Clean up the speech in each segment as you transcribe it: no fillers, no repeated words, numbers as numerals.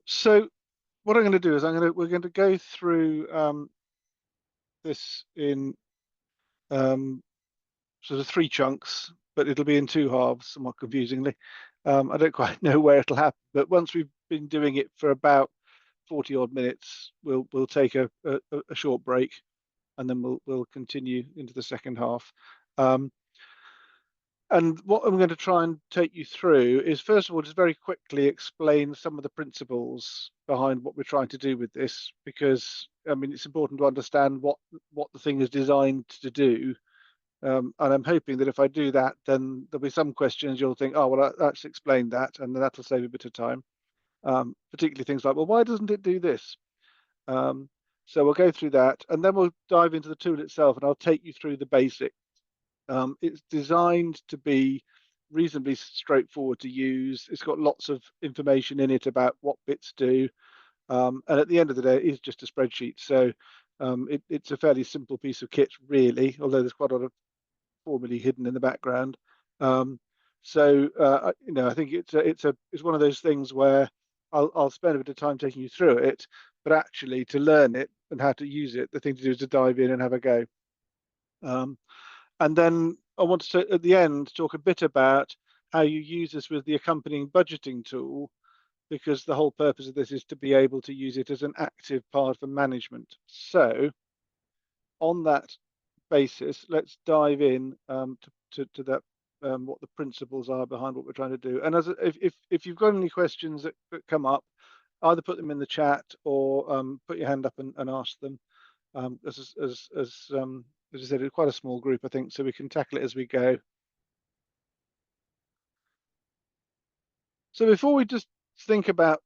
So what I'm going to do is we're going to go through this in um, sort of three chunks, but it'll be in two halves, somewhat confusingly. I don't quite know where it'll happen, but once we've been doing it for about 40 odd minutes, we'll take a short break, and then we'll continue into the second half. Um, And what I'm going to try and take you through is, first of all, just very quickly explain some of the principles behind what we're trying to do with this, because I mean it's important to understand what the thing is designed to do. And I'm hoping that if I do that, then there'll be some questions you'll think, oh, well, that's explained that, and that'll save a bit of time. Particularly things like, well, why doesn't it do this? Um, so we'll go through that, and then we'll dive into the tool itself, and I'll take you through the basics. It's designed to be reasonably straightforward to use. It's got lots of information in it about what bits do. And at the end of the day, it is just a spreadsheet. So it's a fairly simple piece of kit, really, although there's quite a lot of formulae hidden in the background. Um, I think it's one of those things where I'll spend a bit of time taking you through it, but actually to learn it and how to use it, the thing to do is to dive in and have a go. Um, and then I want to, at the end, talk a bit about how you use this with the accompanying budgeting tool, because the whole purpose of this is to be able to use it as an active part for management. So on that basis, let's dive in to that, what the principles are behind what we're trying to do. And if you've got any questions that come up, either put them in the chat or put your hand up and ask them. As I said, it's quite a small group, I think, so we can tackle it as we go. So before we just think about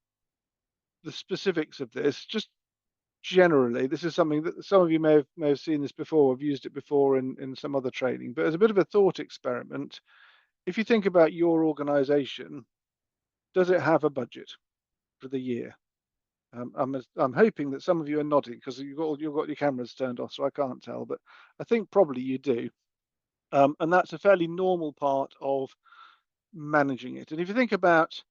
the specifics of this, just generally, this is something that some of you may have seen this before, have used it before in some other training, but as a bit of a thought experiment, if you think about your organization, does it have a budget for the year? I'm hoping that some of you are nodding because you've got your cameras turned off, so I can't tell, but I think probably you do. And that's a fairly normal part of managing it. And if you think about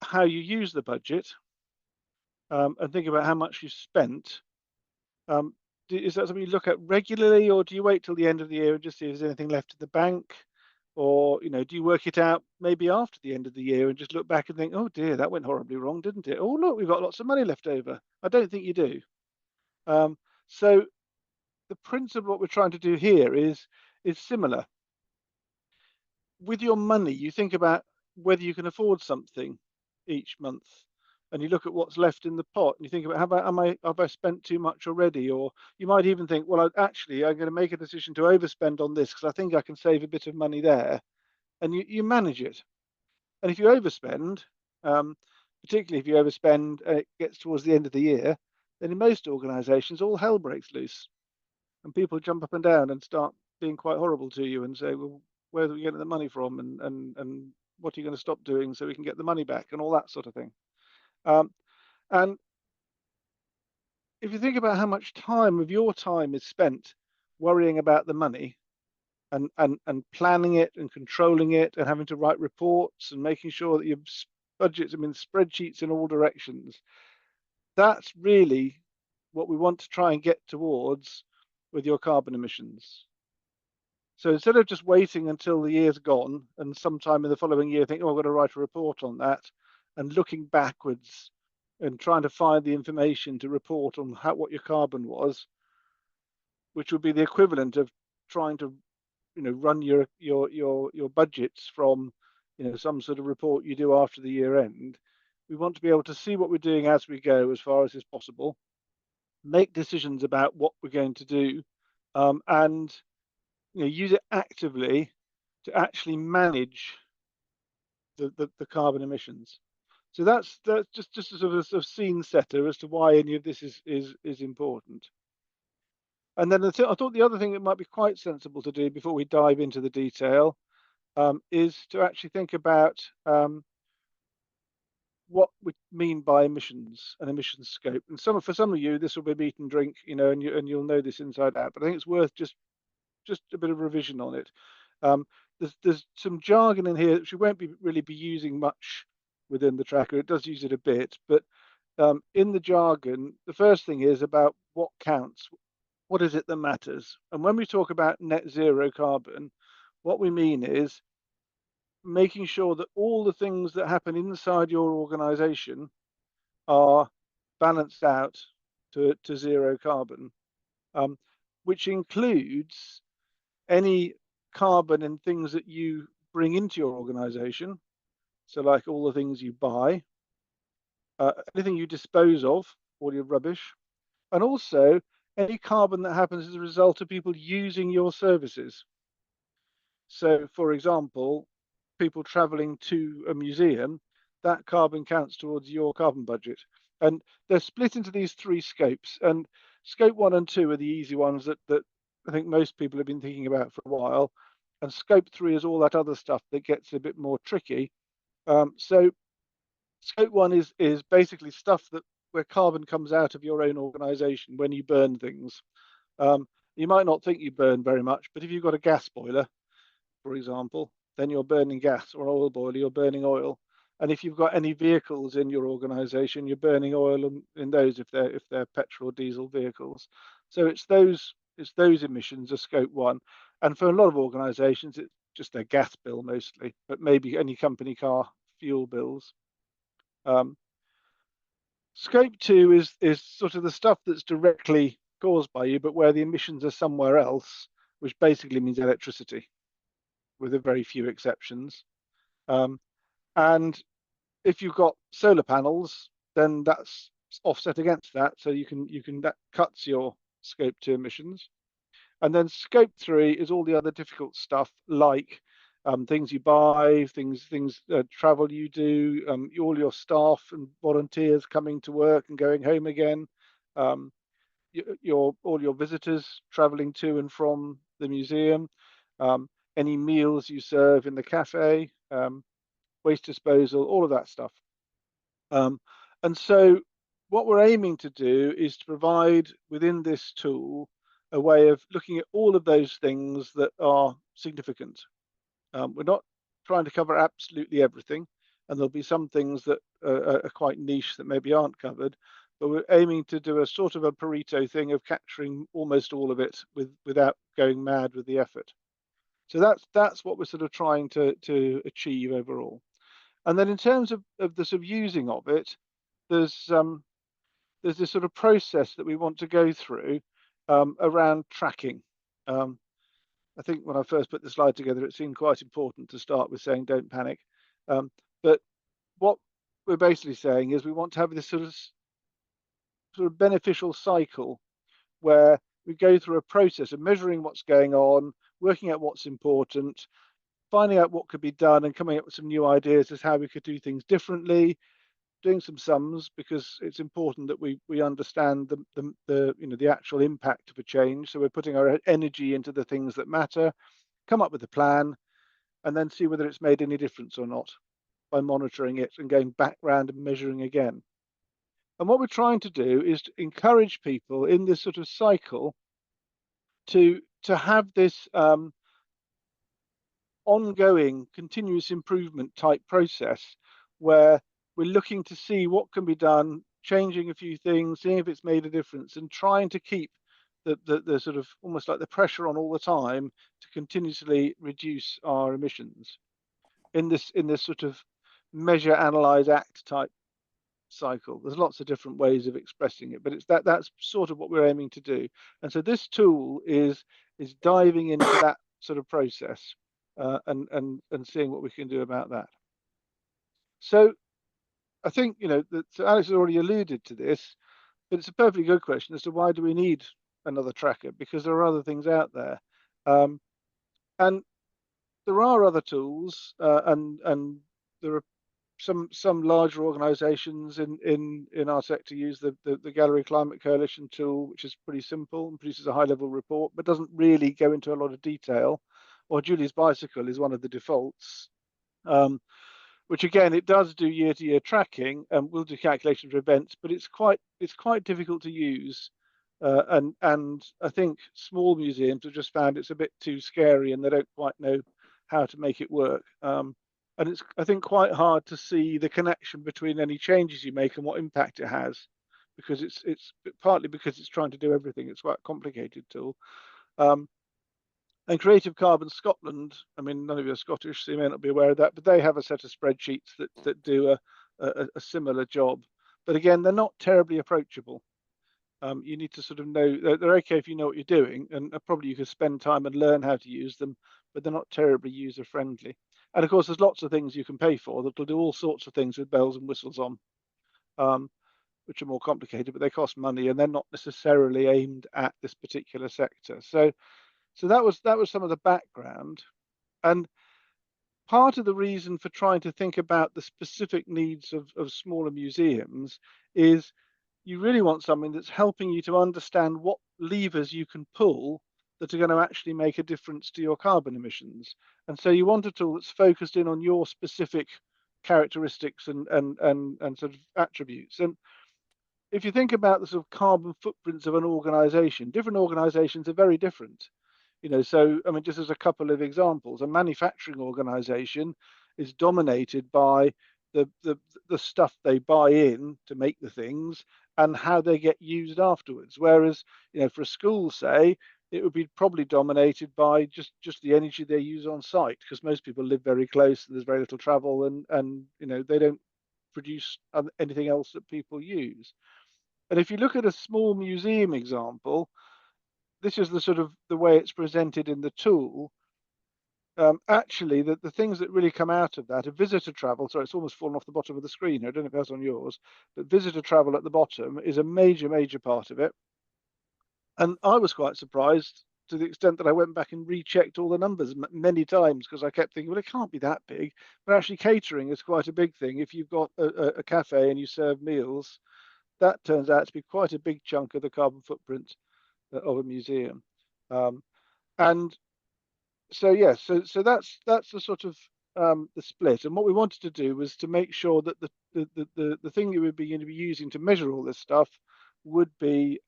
how you use the budget, and think about how much you spent, um, is that something you look at regularly, or do you wait till the end of the year and just see if there's anything left in the bank? Or, do you work it out maybe after the end of the year and just look back and think, oh dear, that went horribly wrong, didn't it? Oh, look, we've got lots of money left over. I don't think you do. Um, so the principle of what we're trying to do here is similar. With your money, you think about whether you can afford something each month, and you look at what's left in the pot, and you think about have I spent too much already? Or you might even think, well, I'm going to make a decision to overspend on this because I think I can save a bit of money there, and you manage it. And if you overspend, um, particularly if you overspend and it gets towards the end of the year, then in most organisations all hell breaks loose, and people jump up and down and start being quite horrible to you and say, well, where are we getting the money from, and what are you going to stop doing so we can get the money back, and all that sort of thing. Um, and if you think about how much time of your time is spent worrying about the money and planning it and controlling it and having to write reports and making sure that your budgets, I mean, spreadsheets in all directions, that's really what we want to try and get towards with your carbon emissions. So instead of just waiting until the year's gone and sometime in the following year think, oh, I've got to write a report on that, and looking backwards and trying to find the information to report on what your carbon was, which would be the equivalent of trying to, run your budgets from, some sort of report you do after the year end. We want to be able to see what we're doing as we go, as far as is possible, make decisions about what we're going to do, and use it actively to actually manage the carbon emissions. So that's just a sort of scene setter as to why any of this is important. And then I thought the other thing that might be quite sensible to do before we dive into the detail, is to actually think about what we mean by emissions and emissions scope. And for some of you, this will be meat and drink, and you'll know this inside out. But I think it's worth just a bit of revision on it. There's some jargon in here which we won't really be using much within the tracker. It does use it a bit, but in the jargon, the first thing is about what counts. What is it that matters? And when we talk about net zero carbon, what we mean is making sure that all the things that happen inside your organization are balanced out to zero carbon, um, which includes any carbon and things that you bring into your organization. So, like all the things you buy, anything you dispose of, all your rubbish, and also any carbon that happens as a result of people using your services. So, for example, people traveling to a museum, that carbon counts towards your carbon budget. And they're split into these three scopes. And scope 1 and 2 are the easy ones that I think most people have been thinking about for a while. And scope 3 is all that other stuff that gets a bit more tricky. So scope 1 is basically stuff that where carbon comes out of your own organization when you burn things. You might not think you burn very much, but if you've got a gas boiler, for example, then you're burning gas, or an oil boiler, you're burning oil. And if you've got any vehicles in your organization, you're burning oil in those if they're petrol or diesel vehicles. So it's those emissions are scope 1. And for a lot of organizations, it's just their gas bill mostly, but maybe any company car fuel bills. Um, Scope 2 is sort of the stuff that's directly caused by you, but where the emissions are somewhere else, which basically means electricity, with a very few exceptions. Um, and if you've got solar panels, then that's offset against that, so you can that cuts your scope 2 emissions. And then scope 3 is all the other difficult stuff, like things you buy, things travel you do, all your staff and volunteers coming to work and going home again, um, all your visitors traveling to and from the museum, any meals you serve in the cafe, waste disposal, all of that stuff. And so what we're aiming to do is to provide within this tool a way of looking at all of those things that are significant. We're not trying to cover absolutely everything, and there'll be some things that are quite niche that maybe aren't covered, but we're aiming to do a sort of a Pareto thing of capturing almost all of it without going mad with the effort. So that's what we're sort of trying to achieve overall. And then in terms of the sort of using of it, there's this sort of process that we want to go through around tracking. I think when I first put the slide together, it seemed quite important to start with saying don't panic. But what we're basically saying is we want to have this sort of beneficial cycle where we go through a process of measuring what's going on, working out what's important, finding out what could be done, and coming up with some new ideas as how we could do things differently, doing some sums, because it's important that we understand the actual impact of a change. So we're putting our energy into the things that matter, come up with a plan, and then see whether it's made any difference or not by monitoring it and going back round and measuring again. And what we're trying to do is to encourage people in this sort of cycle to have this ongoing continuous improvement type process where we're looking to see what can be done, changing a few things, seeing if it's made a difference, and trying to keep the sort of almost like the pressure on all the time to continuously reduce our emissions in this sort of measure, analyze, act type cycle. There's lots of different ways of expressing it, but it's that's sort of what we're aiming to do. And so this tool is diving into that sort of process and seeing what we can do about that. So I think so Alex has already alluded to this, but it's a perfectly good question as to why do we need another tracker, because there are other things out there, and there are other tools, and there are some larger organisations in our sector use the Gallery Climate Coalition tool, which is pretty simple and produces a high level report, but doesn't really go into a lot of detail. Or Julie's Bicycle is one of the defaults, which again it does do year-to-year tracking and will do calculations for events, but it's quite difficult to use. And I think small museums have just found it's a bit too scary and they don't quite know how to make it work. and it's, I think, quite hard to see the connection between any changes you make and what impact it has, because it's partly because it's trying to do everything. It's quite a complicated tool. Um, and Creative Carbon Scotland, I mean, none of you are Scottish, so you may not be aware of that, but they have a set of spreadsheets that do a similar job. But again, they're not terribly approachable. You need to sort of know, they're okay if you know what you're doing, and probably you can spend time and learn how to use them, but they're not terribly user friendly. And of course, there's lots of things you can pay for that'll do all sorts of things with bells and whistles on, which are more complicated, but they cost money and they're not necessarily aimed at this particular sector. So that was some of the background. And part of the reason for trying to think about the specific needs of smaller museums is you really want something that's helping you to understand what levers you can pull that are going to actually make a difference to your carbon emissions. And so you want a tool that's focused in on your specific characteristics and sort of attributes. And if you think about the sort of carbon footprints of an organization, different organizations are very different. So I mean, just as a couple of examples, a manufacturing organization is dominated by the stuff they buy in to make the things and how they get used afterwards. Whereas, for a school, say, it would be probably dominated by just the energy they use on site, because most people live very close and there's very little travel, and they don't produce anything else that people use. And if you look at a small museum example, this is the sort of the way it's presented in the tool. Actually, the things that really come out of that are visitor travel. Sorry, it's almost fallen off the bottom of the screen. I don't know if that's on yours, but visitor travel at the bottom is a major part of it. And I was quite surprised to the extent that I went back and rechecked all the numbers many times, because I kept thinking, well, it can't be that big. But actually, catering is quite a big thing. If you've got a cafe and you serve meals, that turns out to be quite a big chunk of the carbon footprint of a museum. And so yes, so that's the sort of the split. And what we wanted to do was to make sure that the thing you would be going to be using to measure all this stuff would be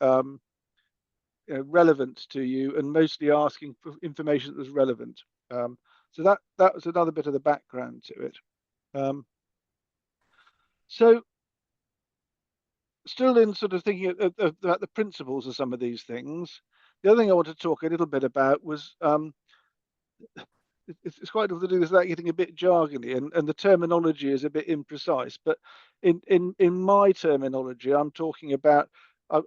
relevant to you, and mostly asking for information that was relevant. So that was another bit of the background to it. So still in sort of thinking about the principles of some of these things, the other thing I wanted to talk a little bit about was it's quite difficult to do this without getting a bit jargony, and the terminology is a bit imprecise. But in my terminology, I'm talking about,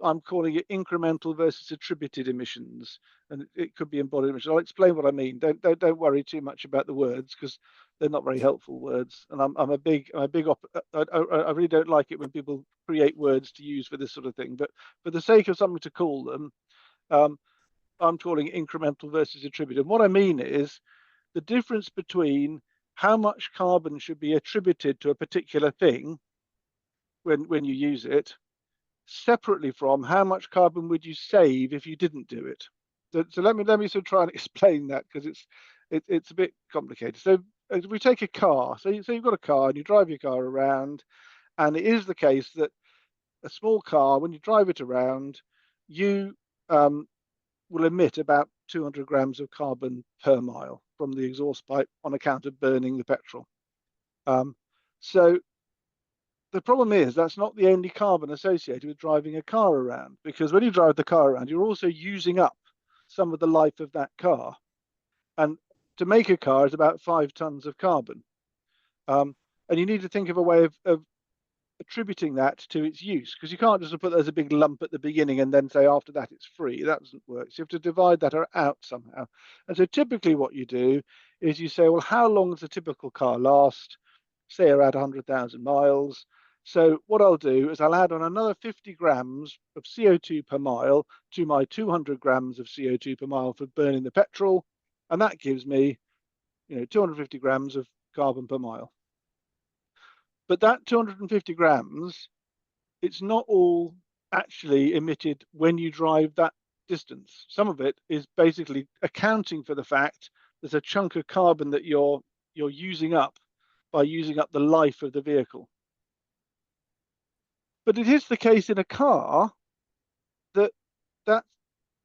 I'm calling it incremental versus attributed emissions, and it could be embodied emissions. I'll explain what I mean. Don't worry too much about the words, because they're not very helpful words. And I'm a big I really don't like it when people create words to use for this sort of thing. But for the sake of something to call them, I'm calling it incremental versus attributed. And what I mean is the difference between how much carbon should be attributed to a particular thing when you use it, separately from how much carbon would you save if you didn't do it. So let me sort of try and explain that, because it's a bit complicated. So if we take a car, so you've got a car and you drive your car around, and it is the case that a small car, when you drive it around, you will emit about 200 grams of carbon per mile from the exhaust pipe on account of burning the petrol. So the problem is that's not the only carbon associated with driving a car around, because when you drive the car around, you're also using up some of the life of that car. And to make a car is about 5 tons of carbon. And you need to think of a way of attributing that to its use, because you can't just put that as a big lump at the beginning and then say after that it's free. That doesn't work. So you have to divide that out somehow. And so typically what you do is you say, well, how long does a typical car last? Say around 100,000 miles. So what I'll do is I'll add on another 50 grams of CO2 per mile to my 200 grams of CO2 per mile for burning the petrol, and that gives me 250 grams of carbon per mile. But that 250 grams, it's not all actually emitted when you drive that distance. Some of it is basically accounting for the fact there's a chunk of carbon that you're using up by using up the life of the vehicle. But it is the case in a car that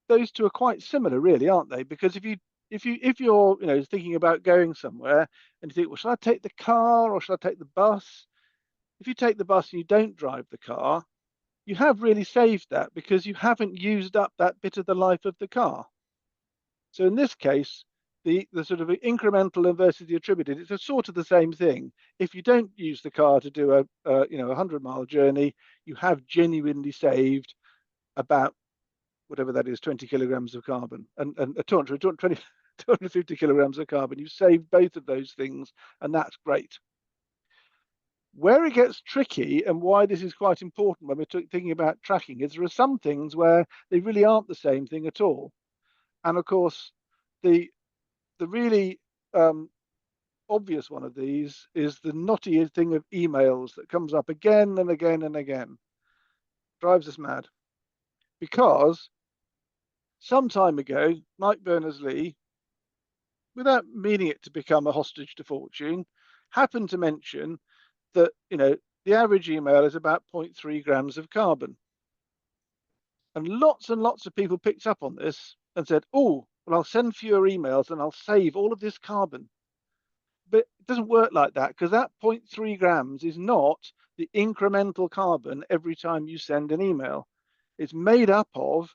those two are quite similar, really, aren't they? Because if you if you're thinking about going somewhere and you think, well, shall I take the car or shall I take the bus? If you take the bus and you don't drive the car, you have really saved that because you haven't used up that bit of the life of the car. So in this case, the sort of incremental versus the attributed, it's a sort of the same thing. If you don't use the car to do a 100-mile journey, you have genuinely saved about whatever that is, 20 kilograms of carbon and 250 kilograms of carbon. You've saved both of those things, and that's great. Where it gets tricky and why this is quite important when we're thinking about tracking is there are some things where they really aren't the same thing at all. And of course, the really obvious one of these is the knotty thing of emails that comes up again and again and again. Drives us mad. Because some time ago, Mike Berners-Lee, without meaning it to become a hostage to fortune, happened to mention that, the average email is about 0.3 grams of carbon. And lots of people picked up on this and said, oh, well, I'll send fewer emails and I'll save all of this carbon. But it doesn't work like that because that 0.3 grams is not the incremental carbon every time you send an email. It's made up of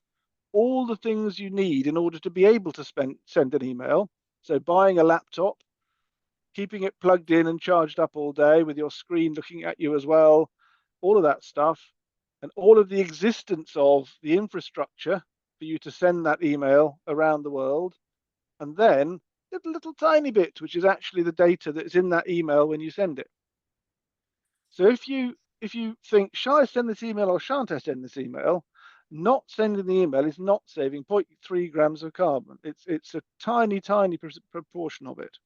all the things you need in order to be able to send an email. So buying a laptop, keeping it plugged in and charged up all day with your screen looking at you as well, all of that stuff, and all of the existence of the infrastructure for you to send that email around the world, and then a little tiny bit, which is actually the data that's in that email when you send it. So if you think, shall I send this email or shan't I send this email? Not sending the email is not saving 0.3 grams of carbon. It's a tiny proportion of it.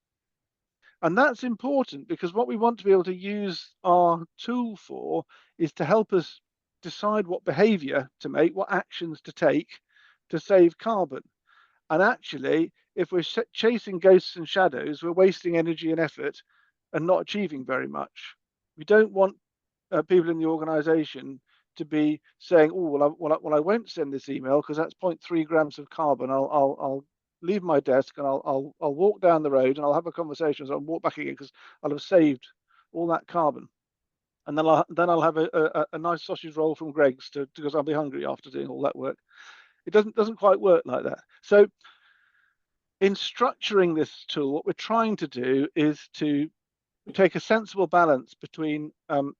And that's important because what we want to be able to use our tool for is to help us decide what behavior to make, what actions to take to save carbon. And actually, if we're chasing ghosts and shadows, we're wasting energy and effort and not achieving very much. We don't want people in the organization to be saying, oh, well, I won't send this email because that's 0.3 grams of carbon. I'll leave my desk and I'll walk down the road and I'll have a conversation. So I'll walk back again because I'll have saved all that carbon. And then I'll have a nice sausage roll from Greg's because I'll be hungry after doing all that work. It doesn't quite work like that. So in structuring this tool, what we're trying to do is to take a sensible balance between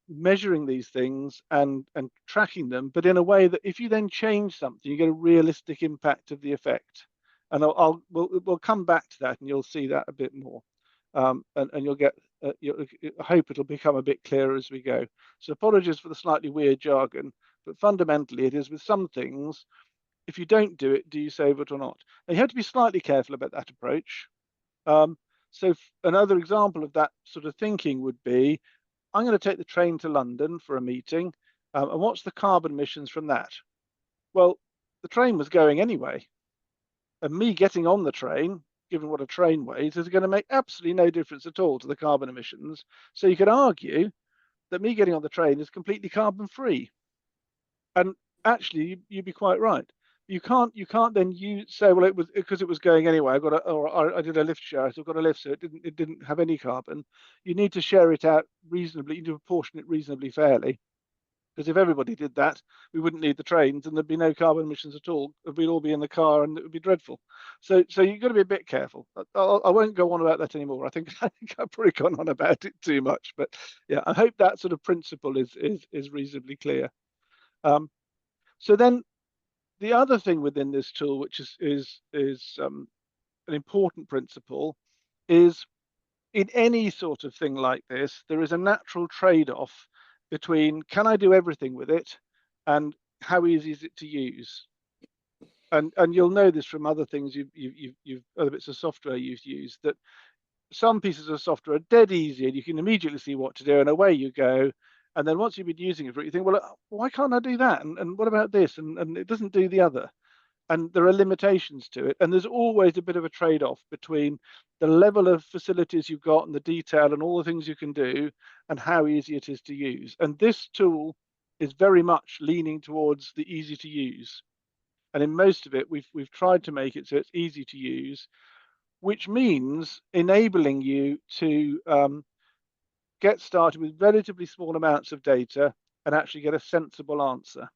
measuring these things and tracking them, but in a way that if you then change something, you get a realistic impact of the effect. And we'll come back to that, and you'll see that a bit more, and you'll get. I hope it'll become a bit clearer as we go. So apologies for the slightly weird jargon, but fundamentally it is with some things. If you don't do it, do you save it or not? Now you have to be slightly careful about that approach. So another example of that sort of thinking would be, I'm going to take the train to London for a meeting, and what's the carbon emissions from that? Well, the train was going anyway, and me getting on the train, given what a train weighs, is going to make absolutely no difference at all to the carbon emissions. So you could argue that me getting on the train is completely carbon free, and actually you'd be quite right. You can't then say, well, it was because it was going anyway. I did a lift share, so I've got a lift, so it didn't have any carbon. You need to share it out reasonably, you need to apportion it reasonably fairly. Because if everybody did that, we wouldn't need the trains and there'd be no carbon emissions at all. We'd all be in the car and it would be dreadful. So you've got to be a bit careful. I won't go on about that anymore. I think I've probably gone on about it too much. But yeah, I hope that sort of principle is reasonably clear. So then the other thing within this tool, which is an important principle, is in any sort of thing like this, there is a natural trade-off between can I do everything with it and how easy is it to use? And you'll know this from other things you've other bits of software you've used, that some pieces of software are dead easy and you can immediately see what to do and away you go. And then once you've been using it for it, you think, well, why can't I do that? And what about this? And it doesn't do the other. And there are limitations to it. And there's always a bit of a trade-off between the level of facilities you've got and the detail and all the things you can do and how easy it is to use. And this tool is very much leaning towards the easy to use. And in most of it, we've tried to make it so it's easy to use. which means enabling you to get started with relatively small amounts of data and actually get a sensible answer.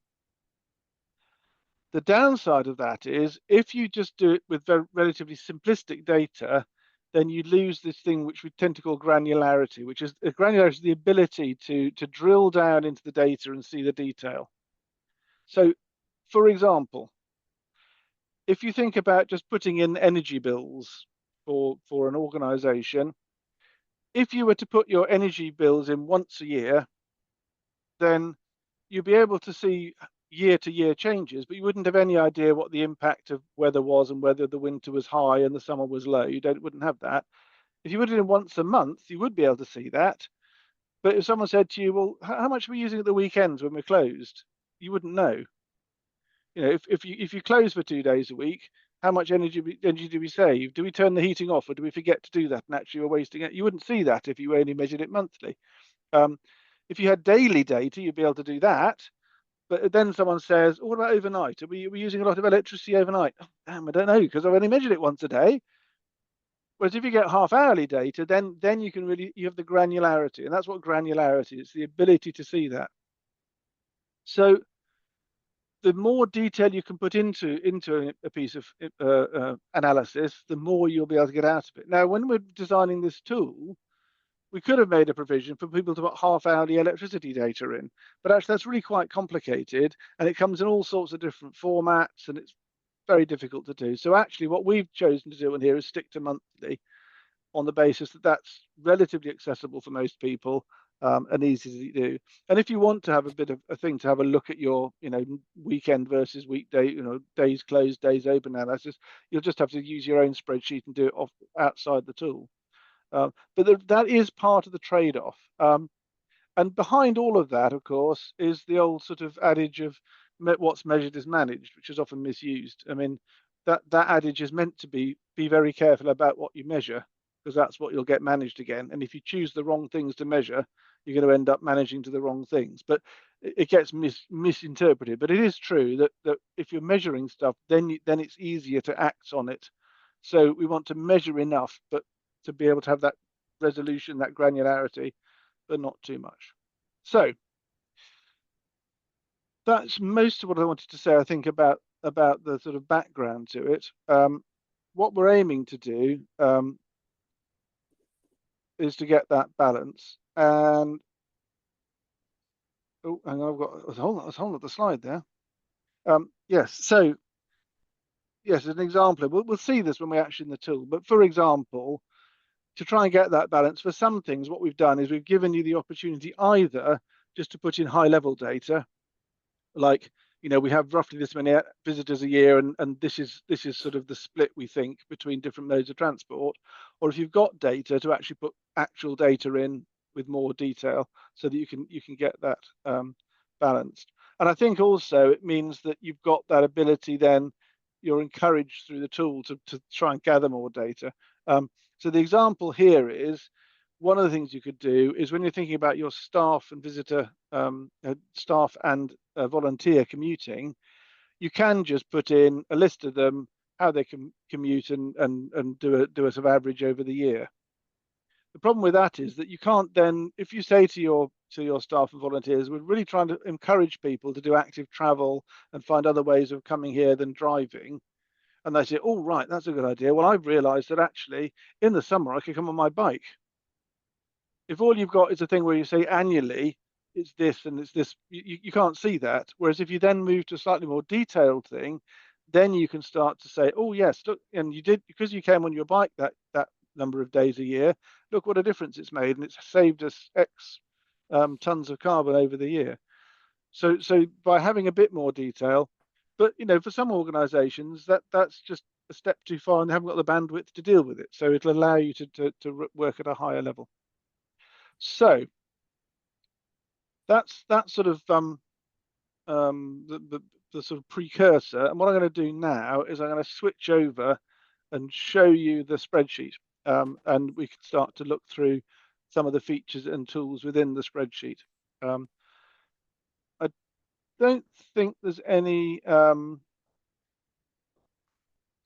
The downside of that is if you just do it with relatively simplistic data, then you lose this thing which we tend to call granularity, which is granularity is the ability to drill down into the data and see the detail. So, for example, if you think about just putting in energy bills for an organization, if you were to put your energy bills in once a year, then you'd be able to see year to year changes, but you wouldn't have any idea what the impact of weather was and whether the winter was high and the summer was low. Wouldn't have that. If you put it in once a month, you would be able to see that. But if someone said to you, well, how much are we using at the weekends when we're closed? You wouldn't know. You know, if you close for 2 days a week, how much energy do we save? Do we turn the heating off, or do we forget to do that and actually we're wasting it? You wouldn't see that if you only measured it monthly. Um, if you had daily data, you'd be able to do that. But then someone says, oh, what about overnight? Are we using a lot of electricity overnight? Oh, damn, I don't know, because I've only measured it once a day. Whereas if you get half hourly data, then you can really, you have the granularity. And that's what granularity is, the ability to see that. So the more detail you can put into a piece of analysis, the more you'll be able to get out of it. Now, when we're designing this tool, we could have made a provision for people to put half-hourly electricity data in, but actually that's really quite complicated, and it comes in all sorts of different formats, and it's very difficult to do. So actually, what we've chosen to do in here is stick to monthly, on the basis that that's relatively accessible for most people, and easy to do. And if you want to have a bit of a thing to have a look at your, weekend versus weekday, days closed, days open analysis, you'll just have to use your own spreadsheet and do it outside the tool. But that is part of the trade-off. And behind all of that, of course, is the old sort of adage of what's measured is managed, which is often misused. I mean, that adage is meant to be very careful about what you measure, because that's what you'll get managed again. And if you choose the wrong things to measure, you're going to end up managing to the wrong things. But it gets misinterpreted. But it is true that if you're measuring stuff, then it's easier to act on it. So we want to measure enough, but to be able to have that resolution, that granularity, but not too much. So that's most of what I wanted to say, I think, about the sort of background to it. What we're aiming to do is to get that balance. And oh, hang on, I was holding up the slide there. Yes, so yes, as an example, we'll see this when we action the tool. But for example, to try and get that balance, for some things, what we've done is we've given you the opportunity either just to put in high level data, like, we have roughly this many visitors a year, and this is sort of the split, we think, between different modes of transport. Or if you've got data, to actually put actual data in with more detail, so that you can get that balanced. And I think also it means that you've got that ability, then you're encouraged through the tool to try and gather more data. So the example here is, one of the things you could do is when you're thinking about your staff and visitor, staff and volunteer commuting, you can just put in a list of them, how they can commute, and do a sort of average over the year. The problem with that is that you can't then, if you say to your staff and volunteers, we're really trying to encourage people to do active travel and find other ways of coming here than driving. And they say, oh, right, that's a good idea. Well, I've realized that actually in the summer I could come on my bike. If all you've got is a thing where you say annually it's this and it's this, you can't see that. Whereas if you then move to a slightly more detailed thing, then you can start to say, oh yes, look, and you did, because you came on your bike that number of days a year, look what a difference it's made, and it's saved us X tons of carbon over the year. So by having a bit more detail, but for some organizations that's just a step too far, and they haven't got the bandwidth to deal with it. So it'll allow you to work at a higher level. So that's sort of the sort of precursor. And what I'm going to do now is I'm going to switch over and show you the spreadsheet, and we can start to look through some of the features and tools within the spreadsheet. I don't think there's any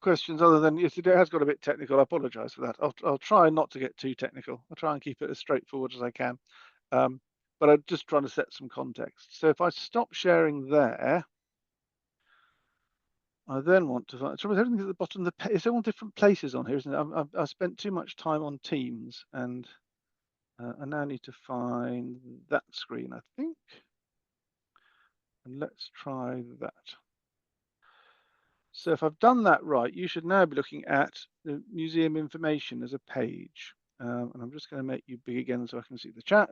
questions other than, yes, it has got a bit technical. I apologise for that. I'll try not to get too technical. I'll try and keep it as straightforward as I can. But I'm just trying to set some context. So if I stop sharing there, I then want to find, so everything's at the bottom of the page. It's all different places on here, isn't it? I've spent too much time on Teams, and I now need to find that screen, I think. And let's try that. So if I've done that right, you should now be looking at the museum information as a page. And I'm just going to make you big again so I can see the chat.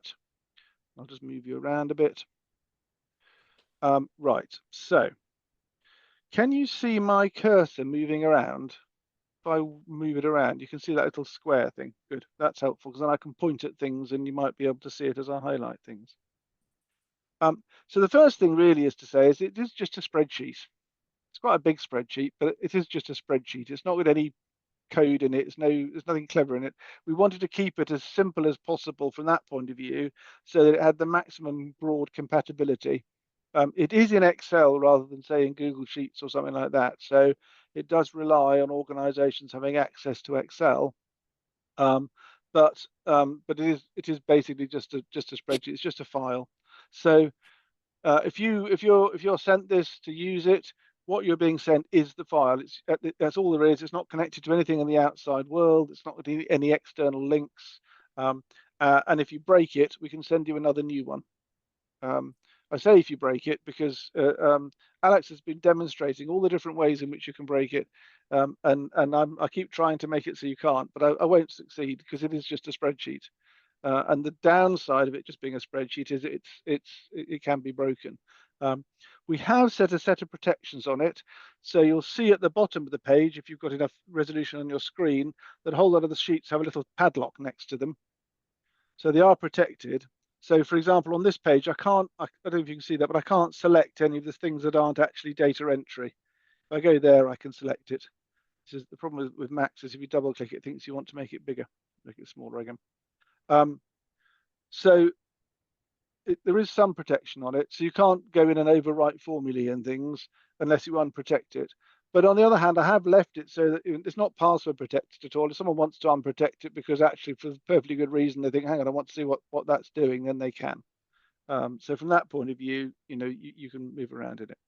I'll just move you around a bit. Right, so can you see my cursor moving around? If I move it around, you can see that little square thing. Good, that's helpful because then I can point at things and you might be able to see it as I highlight things. So the first thing really is to say is it is just a spreadsheet. It's quite a big spreadsheet, but it is just a spreadsheet. It's not with any code in it. There's nothing clever in it. We wanted to keep it as simple as possible from that point of view, so that it had the maximum broad compatibility. It is in Excel rather than say in Google Sheets or something like that. So it does rely on organizations having access to Excel. But it is basically just a spreadsheet. It's just a file. So if you're sent this to use it, what you're being sent is the file. That's all there is. It's not connected to anything in the outside world. It's not any external links. And if you break it, we can send you another new one. I say if you break it because Alex has been demonstrating all the different ways in which you can break it, and I keep trying to make it so you can't, but I won't succeed because it is just a spreadsheet. And the downside of it just being a spreadsheet is it can be broken. We have set a set of protections on it. So you'll see at the bottom of the page, if you've got enough resolution on your screen, that a whole lot of the sheets have a little padlock next to them. So they are protected. So for example, on this page, I don't know if you can see that, but I can't select any of the things that aren't actually data entry. If I go there, I can select it. This is the problem with Macs is if you double click it, it thinks you want to make it bigger, make it smaller again. So there is some protection on it. So you can't go in and overwrite formulae and things unless you unprotect it. But on the other hand, I have left it so that it's not password protected at all. If someone wants to unprotect it because actually for perfectly good reason, they think, hang on, I want to see what that's doing, then they can. So from that point of view, you can move around in it.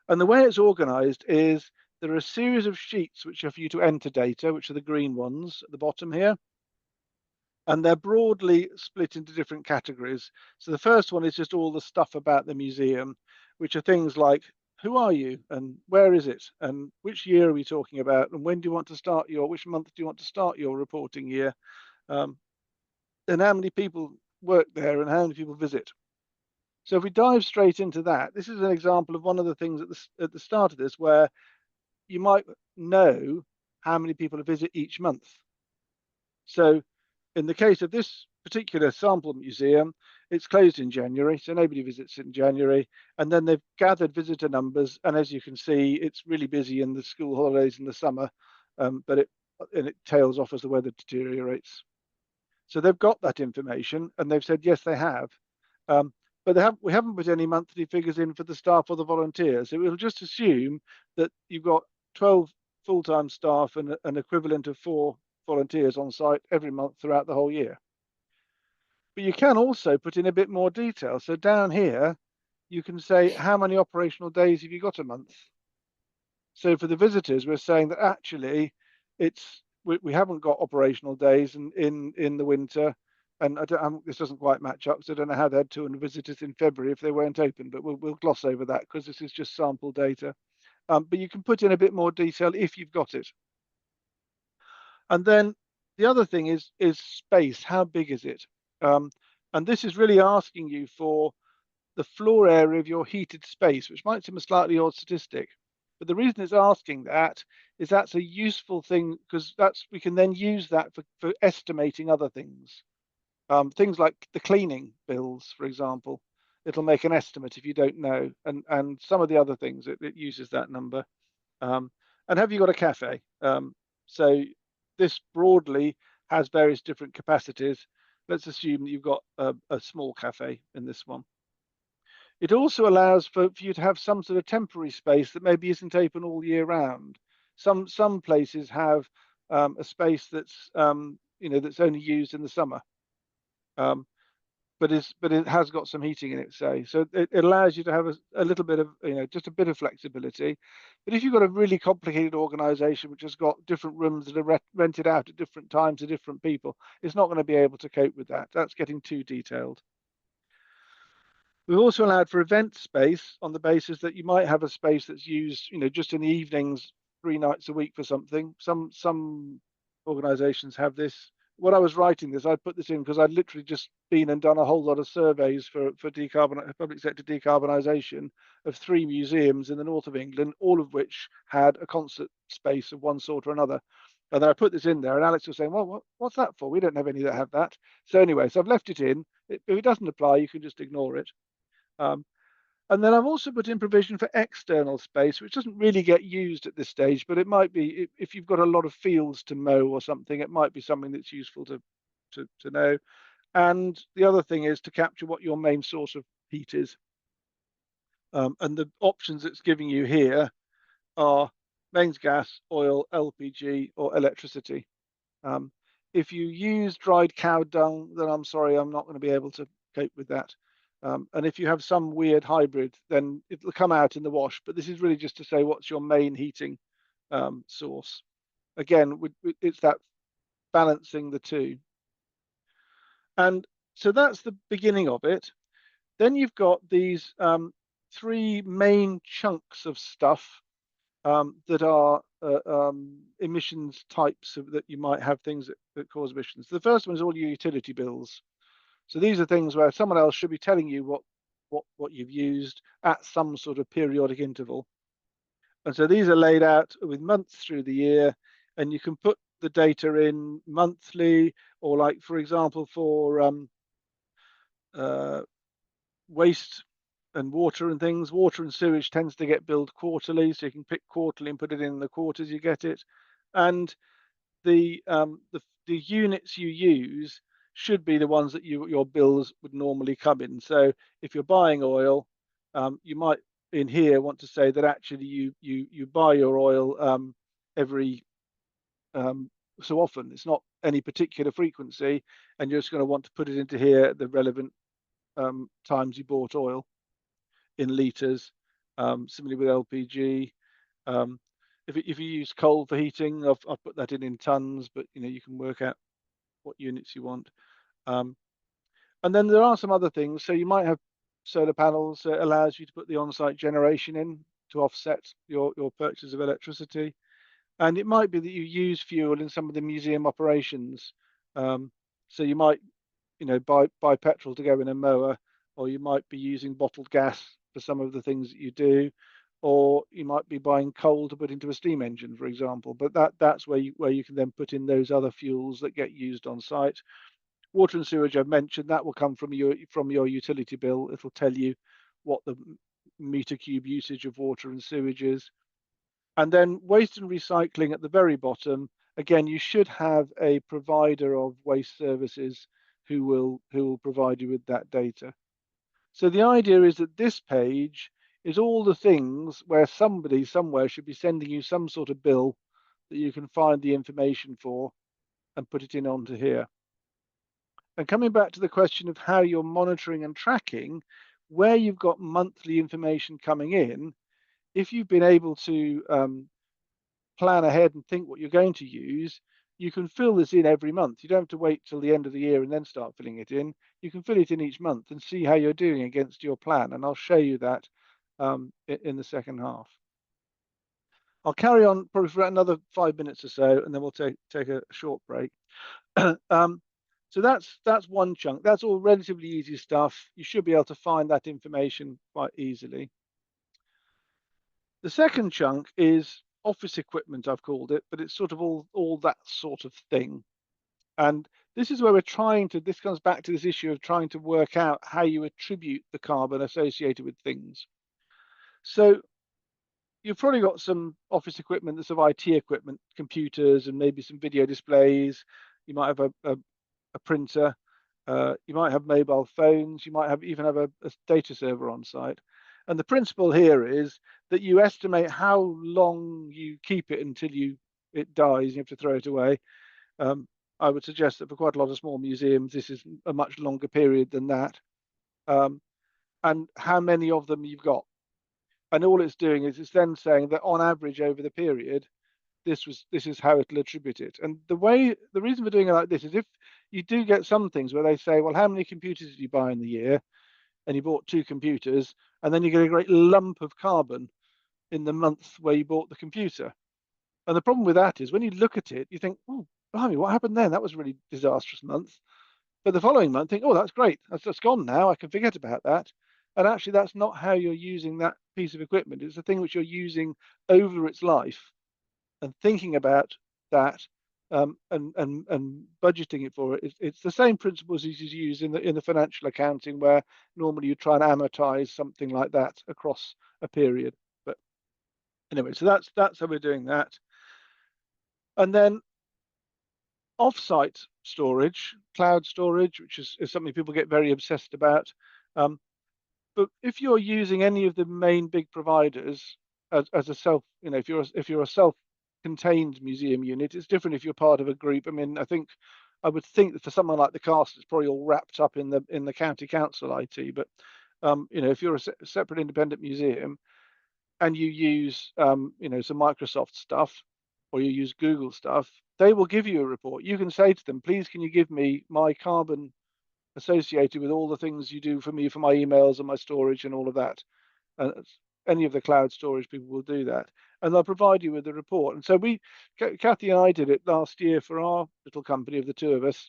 And the way it's organized is there are a series of sheets which are for you to enter data, which are the green ones at the bottom here. And they're broadly split into different categories. So the first one is just all the stuff about the museum, which are things like, who are you and where is it and which year are we talking about and when do you want to start which month do you want to start your reporting year, and how many people work there and how many people visit. So if we dive straight into that, this is an example of one of the things at the start of this where you might know how many people visit each month. So in the case of this particular sample museum, it's closed in January, so nobody visits in January. And then they've gathered visitor numbers, and as you can see, it's really busy in the school holidays in the summer, but it tails off as the weather deteriorates. So they've got that information, and they've said yes, they have. But we haven't put any monthly figures in for the staff or the volunteers. So we'll just assume that you've got 12 full-time staff and an equivalent of 4 volunteers on site every month throughout the whole year. But you can also put in a bit more detail. So down here, you can say, how many operational days have you got a month? So for the visitors, we're saying that actually we haven't got operational days in the winter. And this doesn't quite match up, so I don't know how they had 200 visitors in February if they weren't open, but we'll gloss over that because this is just sample data. But you can put in a bit more detail if you've got it. And then the other thing is space. How big is it? And this is really asking you for the floor area of your heated space, which might seem a slightly odd statistic. But the reason it's asking that is that's a useful thing because we can then use that for estimating other things. Things like the cleaning bills, for example. It'll make an estimate if you don't know. And some of the other things, it uses that number. And have you got a cafe? So this broadly has various different capacities. Let's assume that you've got a small cafe in this one. It also allows for you to have some sort of temporary space that maybe isn't open all year round. Some places have a space that's that's only used in the summer. Um, but it has got some heating in it, say. So it allows you to have a little bit of, just a bit of flexibility. But if you've got a really complicated organization which has got different rooms that are rented out at different times to different people, it's not going to be able to cope with that. That's getting too detailed. We've also allowed for event space on the basis that you might have a space that's used, just in the evenings, 3 nights a week for something. Some organizations have this. When I was writing this, I put this in because I'd literally just been and done a whole lot of surveys for public sector decarbonisation of 3 museums in the north of England, all of which had a concert space of one sort or another. And then I put this in there, and Alex was saying, "Well, what's that for? We don't have any that have that." So anyway, so I've left it in. If it doesn't apply, you can just ignore it. Um, and then I've also put in provision for external space, which doesn't really get used at this stage, but it might be if you've got a lot of fields to mow or something, it might be something that's useful to know. And the other thing is to capture what your main source of heat is. And the options it's giving you here are mains gas, oil, LPG, or electricity. If you use dried cow dung, then I'm sorry, I'm not going to be able to cope with that. And if you have some weird hybrid, then it'll come out in the wash. But this is really just to say what's your main heating source. Again, it's that balancing the two. And so that's the beginning of it. Then you've got these 3 main chunks of stuff that are emissions types that you might have things that cause emissions. The first one is all your utility bills. So these are things where someone else should be telling you what you've used at some sort of periodic interval. And so these are laid out with months through the year, and you can put the data in monthly, or like, for example, for waste and water and things. Water and sewage tends to get billed quarterly, so you can pick quarterly and put it in the quarters you get it. And the units you use should be the ones that your bills would normally come in. So if you're buying oil, you might in here want to say that actually you buy your oil every so often. It's not any particular frequency, and you're just going to want to put it into here at the relevant times you bought oil in litres. Similarly with LPG. If you use coal for heating, I've put that in tons, but you can work out what units you want. And then there are some other things. So you might have solar panels that allows you to put the on-site generation in to offset your purchase of electricity. And it might be that you use fuel in some of the museum operations. So you might, buy petrol to go in a mower, or you might be using bottled gas for some of the things that you do, or you might be buying coal to put into a steam engine, for example. But that's where you can then put in those other fuels that get used on site. Water and sewage, I've mentioned, that will come from your utility bill. It'll tell you what the meter cube usage of water and sewage is. And then waste and recycling at the very bottom. Again, you should have a provider of waste services who will provide you with that data. So the idea is that this page is all the things where somebody somewhere should be sending you some sort of bill that you can find the information for and put it in onto here. And coming back to the question of how you're monitoring and tracking, where you've got monthly information coming in, if you've been able to plan ahead and think what you're going to use, you can fill this in every month. You don't have to wait till the end of the year and then start filling it in. You can fill it in each month and see how you're doing against your plan. And I'll show you that in the second half. I'll carry on probably for another 5 minutes or so, and then we'll take a short break. So that's one chunk. That's all relatively easy stuff. You should be able to find that information quite easily. The second chunk is office equipment, I've called it, but it's sort of all that sort of thing. And this is where this comes back to this issue of trying to work out how you attribute the carbon associated with things. So you've probably got some office equipment that's of IT equipment, computers and maybe some video displays. You might have a printer. You might have mobile phones. You might even have a data server on site. And the principle here is that you estimate how long you keep it until it dies. You have to throw it away. I would suggest that for quite a lot of small museums, this is a much longer period than that. And how many of them you've got. And all it's doing is it's then saying that on average over the period, this is how it'll attribute it. And the reason for doing it like this is if you do get some things where they say, well, how many computers did you buy in the year? And you bought 2 computers, and then you get a great lump of carbon in the month where you bought the computer. And the problem with that is when you look at it, you think, oh, blimey, what happened then? That was a really disastrous month. But the following month, think, oh, that's great. That's gone now. I can forget about that. And actually, that's not how you're using that piece of equipment. It's a thing which you're using over its life and thinking about that and budgeting it for it. It's the same principles as you use in the financial accounting, where normally you try and amortize something like that across a period. But anyway, so that's how we're doing that. And then off-site storage, cloud storage, which is something people get very obsessed about. But if you're using any of the main big providers as a self, if you're a self-contained museum unit, it's different if you're part of a group. I mean, I would think that for someone like the Castle, it's probably all wrapped up in the county council IT. But if you're a separate independent museum and you use some Microsoft stuff or you use Google stuff, they will give you a report. You can say to them, please, can you give me my carbon associated with all the things you do for me for my emails and my storage and all of that. And any of the cloud storage people will do that, and they'll provide you with the report. And so Kathy and I did it last year for our little company of the 2 of us.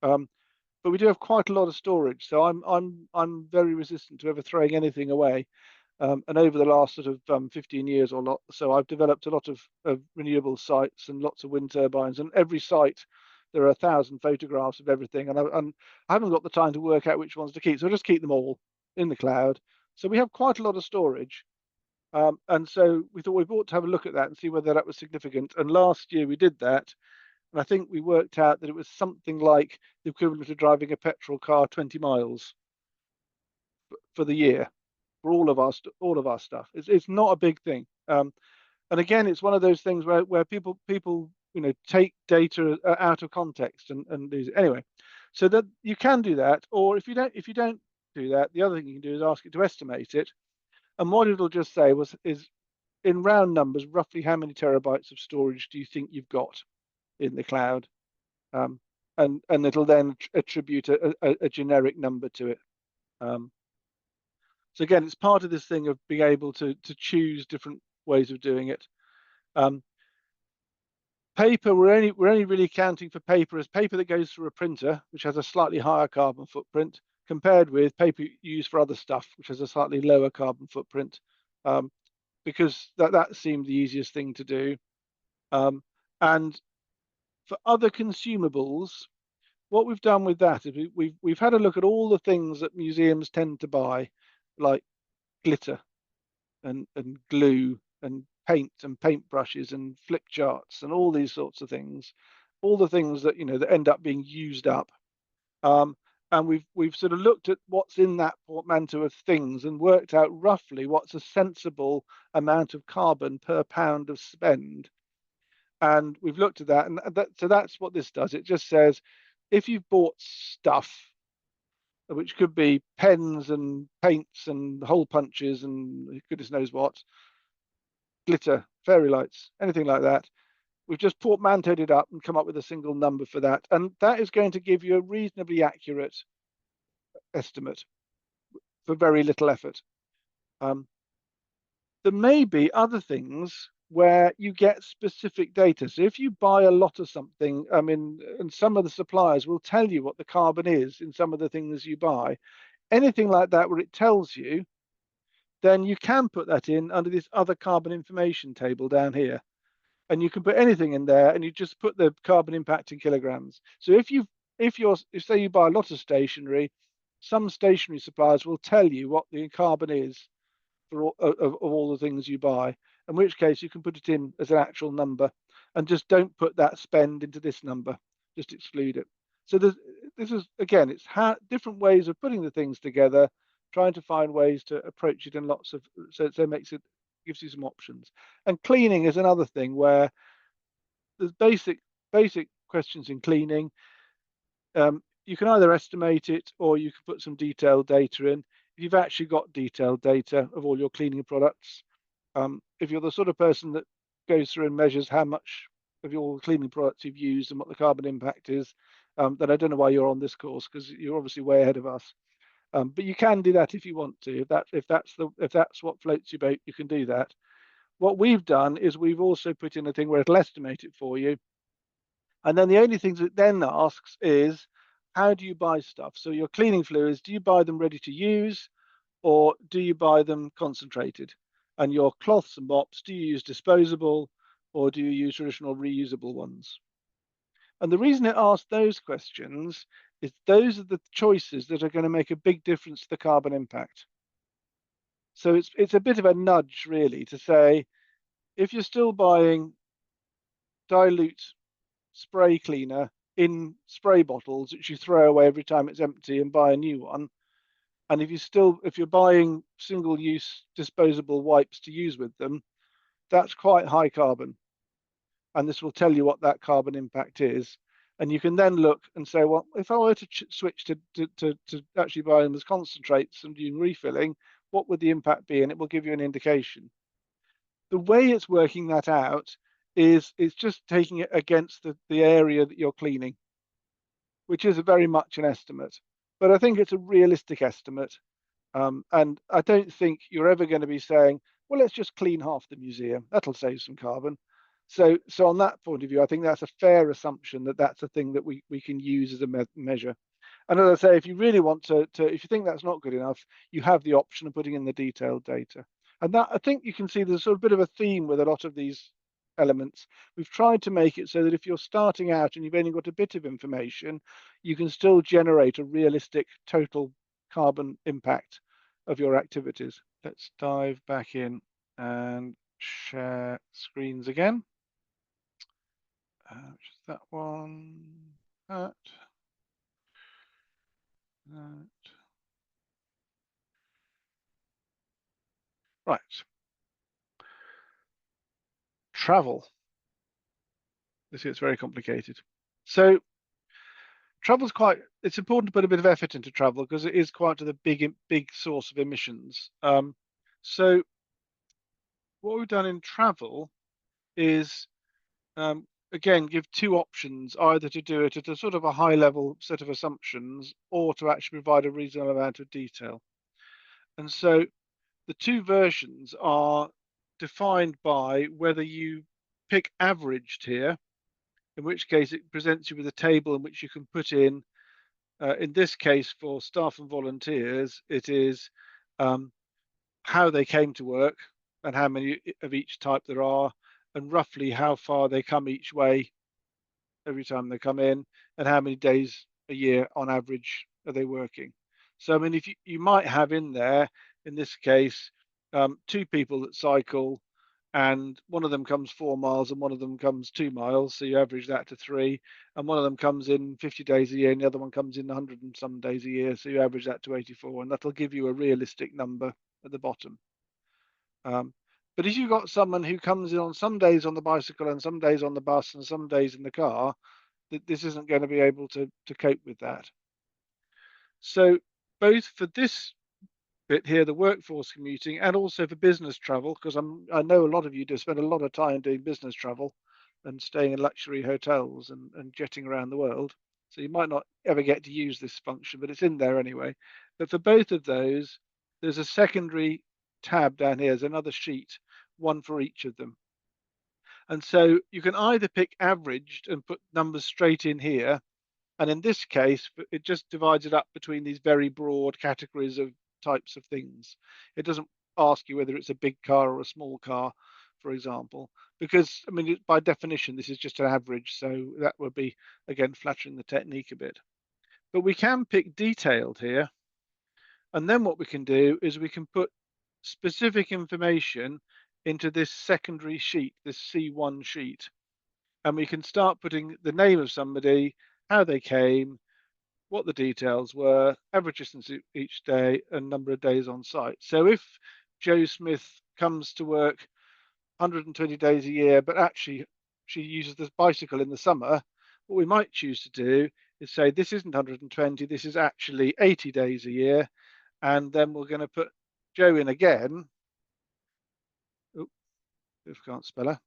But we do have quite a lot of storage, so I'm very resistant to ever throwing anything away. And over the last sort of 15 years or not, so I've developed a lot of renewable sites and lots of wind turbines. And every site, there are 1,000 photographs of everything. And I haven't got the time to work out which ones to keep, so I just keep them all in the cloud. So we have quite a lot of storage. And so we thought we ought to have a look at that and see whether that was significant. And last year we did that. And I think we worked out that it was something like the equivalent of driving a petrol car 20 miles for the year. For all of our stuff, it's not a big thing. And again, it's one of those things where people take data out of context and lose it. Anyway, so that you can do that, or if you don't do that, the other thing you can do is ask it to estimate it, and what it'll just say is in round numbers, roughly how many terabytes of storage do you think you've got in the cloud, and it'll then attribute a generic number to it. So again, it's part of this thing of being able to choose different ways of doing it. Paper, we're only really counting for paper as paper that goes through a printer, which has a slightly higher carbon footprint, compared with paper used for other stuff, which has a slightly lower carbon footprint, because that seemed the easiest thing to do. And for other consumables, what we've done with that is we've had a look at all the things that museums tend to buy, like glitter and glue and paint and paintbrushes and flip charts and all these sorts of things, all the things that that end up being used up. And we've sort of looked at what's in that portmanteau of things and worked out roughly what's a sensible amount of carbon per pound of spend. And we've looked at that, and so that's what this does. It just says if you've bought stuff, which could be pens and paints and hole punches and goodness knows what, glitter, fairy lights, anything like that. We've just portmanteaued it up and come up with a single number for that. And that is going to give you a reasonably accurate estimate for very little effort. There may be other things where you get specific data. So if you buy a lot of something, and some of the suppliers will tell you what the carbon is in some of the things you buy, anything like that where it tells you, then you can put that in under this other carbon information table down here. And you can put anything in there and you just put the carbon impact in kilograms. So if say you buy a lot of stationery, some stationery suppliers will tell you what the carbon is for all the things you buy, in which case you can put it in as an actual number and just don't put that spend into this number, just exclude it. So this is, again, it's different ways of putting the things together trying to find ways to approach it in lots of, so it makes it, gives you some options. And cleaning is another thing where there's basic questions in cleaning. You can either estimate it or you can put some detailed data in. If you've actually got detailed data of all your cleaning products, if you're the sort of person that goes through and measures how much of your cleaning products you've used and what the carbon impact is, then I don't know why you're on this course, because you're obviously way ahead of us. But you can do that if you want to. If that's what floats your boat, you can do that. What we've done is we've also put in a thing where it'll estimate it for you. And then the only things it then asks is, how do you buy stuff? So your cleaning fluids, do you buy them ready to use, or do you buy them concentrated? And your cloths and mops, do you use disposable, or do you use traditional reusable ones? And the reason it asks those questions is those are the choices that are going to make a big difference to the carbon impact. So it's a bit of a nudge, really, to say, if you're still buying dilute spray cleaner in spray bottles, which you throw away every time it's empty and buy a new one, and if you're buying single-use disposable wipes to use with them, that's quite high carbon. And this will tell you what that carbon impact is. And you can then look and say, well, if I were to switch to actually buy them as concentrates and doing refilling, what would the impact be? And it will give you an indication. The way it's working that out is it's just taking it against the area that you're cleaning, which is very much an estimate. But I think it's a realistic estimate. And I don't think you're ever going to be saying, well, let's just clean half the museum. That'll save some carbon. So on that point of view, I think that's a fair assumption that that's a thing that we can use as a measure. And as I say, if you really want if you think that's not good enough, you have the option of putting in the detailed data. And that, I think you can see there's sort of a bit of a theme with a lot of these elements. We've tried to make it so that if you're starting out and you've only got a bit of information, you can still generate a realistic total carbon impact of your activities. Let's dive back in and share screens again. Which is that one, that. Right. Travel. You see, it's very complicated. So travel's it's important to put a bit of effort into travel because it is quite a big source of emissions. So what we've done in travel is, again, give two options, either to do it at a sort of a high level set of assumptions or to actually provide a reasonable amount of detail. And so the two versions are defined by whether you pick averaged here, in which case it presents you with a table in which you can put in this case for staff and volunteers, it is how they came to work and how many of each type there are, and roughly how far they come each way every time they come in, and how many days a year on average are they working. So, I mean, if you might have in there, in this case, two people that cycle, and one of them comes 4 miles and one of them comes 2 miles, so you average that to 3, and one of them comes in 50 days a year and the other one comes in 100 and some days a year, so you average that to 84, and that'll give you a realistic number at the bottom. But if you've got someone who comes in on some days on the bicycle and some days on the bus and some days in the car, this isn't going to be able to cope with that. So both for this bit here, the workforce commuting, and also for business travel, because I know a lot of you do spend a lot of time doing business travel and staying in luxury hotels and jetting around the world. So you might not ever get to use this function, but it's in there anyway. But for both of those, there's a secondary tab down here. There's another sheet, one for each of them. And so you can either pick averaged and put numbers straight in here. And in this case, it just divides it up between these very broad categories of types of things. It doesn't ask you whether it's a big car or a small car, for example, because, I mean, by definition, this is just an average. So that would be, again, flattering the technique a bit. But we can pick detailed here. And then what we can do is we can put specific information into this secondary sheet, this C1 sheet. And we can start putting the name of somebody, how they came, what the details were, average distance each day, and number of days on site. So if Joe Smith comes to work 120 days a year, but actually she uses the bicycle in the summer, what we might choose to do is say this isn't 120, this is actually 80 days a year, and then we're going to put Joe in again. Oop, if I can't spell her.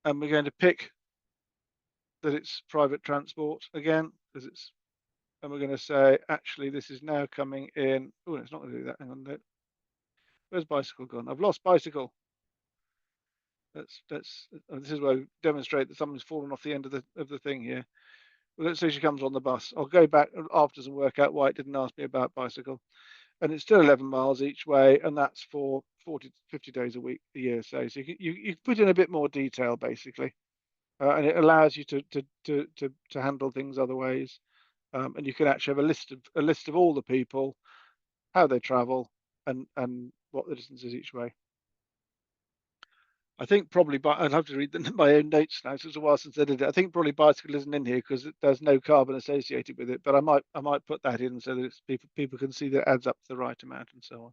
And we're going to pick that it's private transport again, because it's, and we're going to say, actually, this is now coming in. Oh, it's not going to do that. Hang on, no. Where's bicycle gone? I've lost bicycle. This is where we demonstrate that something's fallen off the end of the thing here. Well, let's say she comes on the bus. I'll go back afterwards and work out why it didn't ask me about bicycle. And it's still 11 miles each way, and that's for 40 to 50 days a year. So you put in a bit more detail, basically. And it allows you to handle things other ways. And you can actually have a list of all the people, how they travel, and what the distance is each way. I think probably, I'd have to read my own notes now. So it's a while since I did it. I think probably bicycle isn't in here because there's no carbon associated with it. But I might put that in so that people can see that it adds up to the right amount and so on.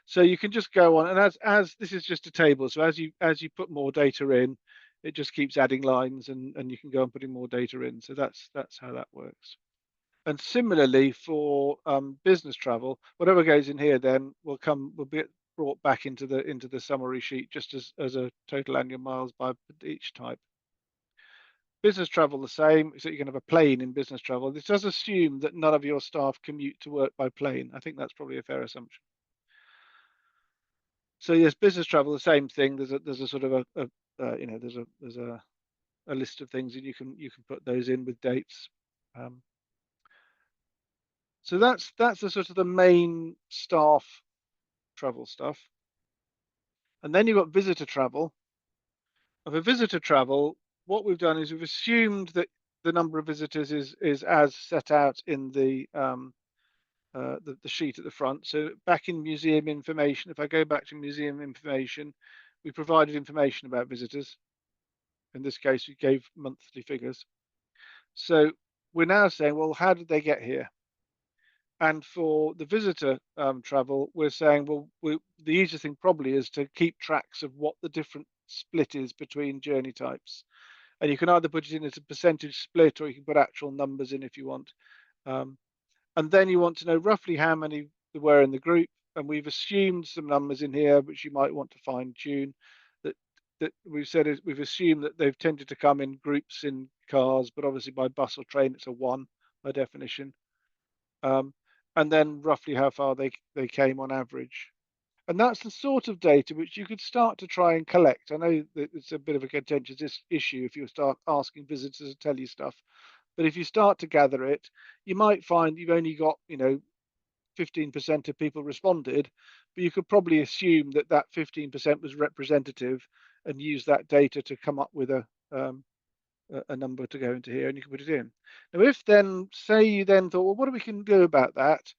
So you can just go on, and as this is just a table, so as you put more data in, it just keeps adding lines, and you can go and putting more data in. So that's how that works. And similarly for business travel, whatever goes in here then will be brought back into the summary sheet just as a total annual miles by each type. Business travel the same, so you can have a plane in business travel. This does assume that none of your staff commute to work by plane. I think that's probably a fair assumption. So yes, business travel the same thing. There's a sort of there's a list of things, and you can put those in with dates. So that's the sort of the main staff travel stuff. And then you've got visitor travel. And for visitor travel, what we've done is we've assumed that the number of visitors is as set out in the sheet at the front. So back in museum information, if I go back to museum information, we provided information about visitors. In this case, we gave monthly figures. So we're now saying, well, how did they get here? And for the visitor travel, we're saying, well, the easiest thing probably is to keep tracks of what the different split is between journey types. And you can either put it in as a percentage split, or you can put actual numbers in if you want. And then you want to know roughly how many there were in the group. And we've assumed some numbers in here, which you might want to fine tune. That we've said is we've assumed that they've tended to come in groups in cars, but obviously by bus or train, it's a one by definition. And then roughly how far they came on average. And that's the sort of data which you could start to try and collect. I know that it's a bit of a contentious issue if you start asking visitors to tell you stuff, but if you start to gather it, you might find you've only got 15% of people responded, but you could probably assume that that 15% was representative, and use that data to come up with a number to go into here, and you can put it in. Now, if then, say you then thought, well, what do we can do about that?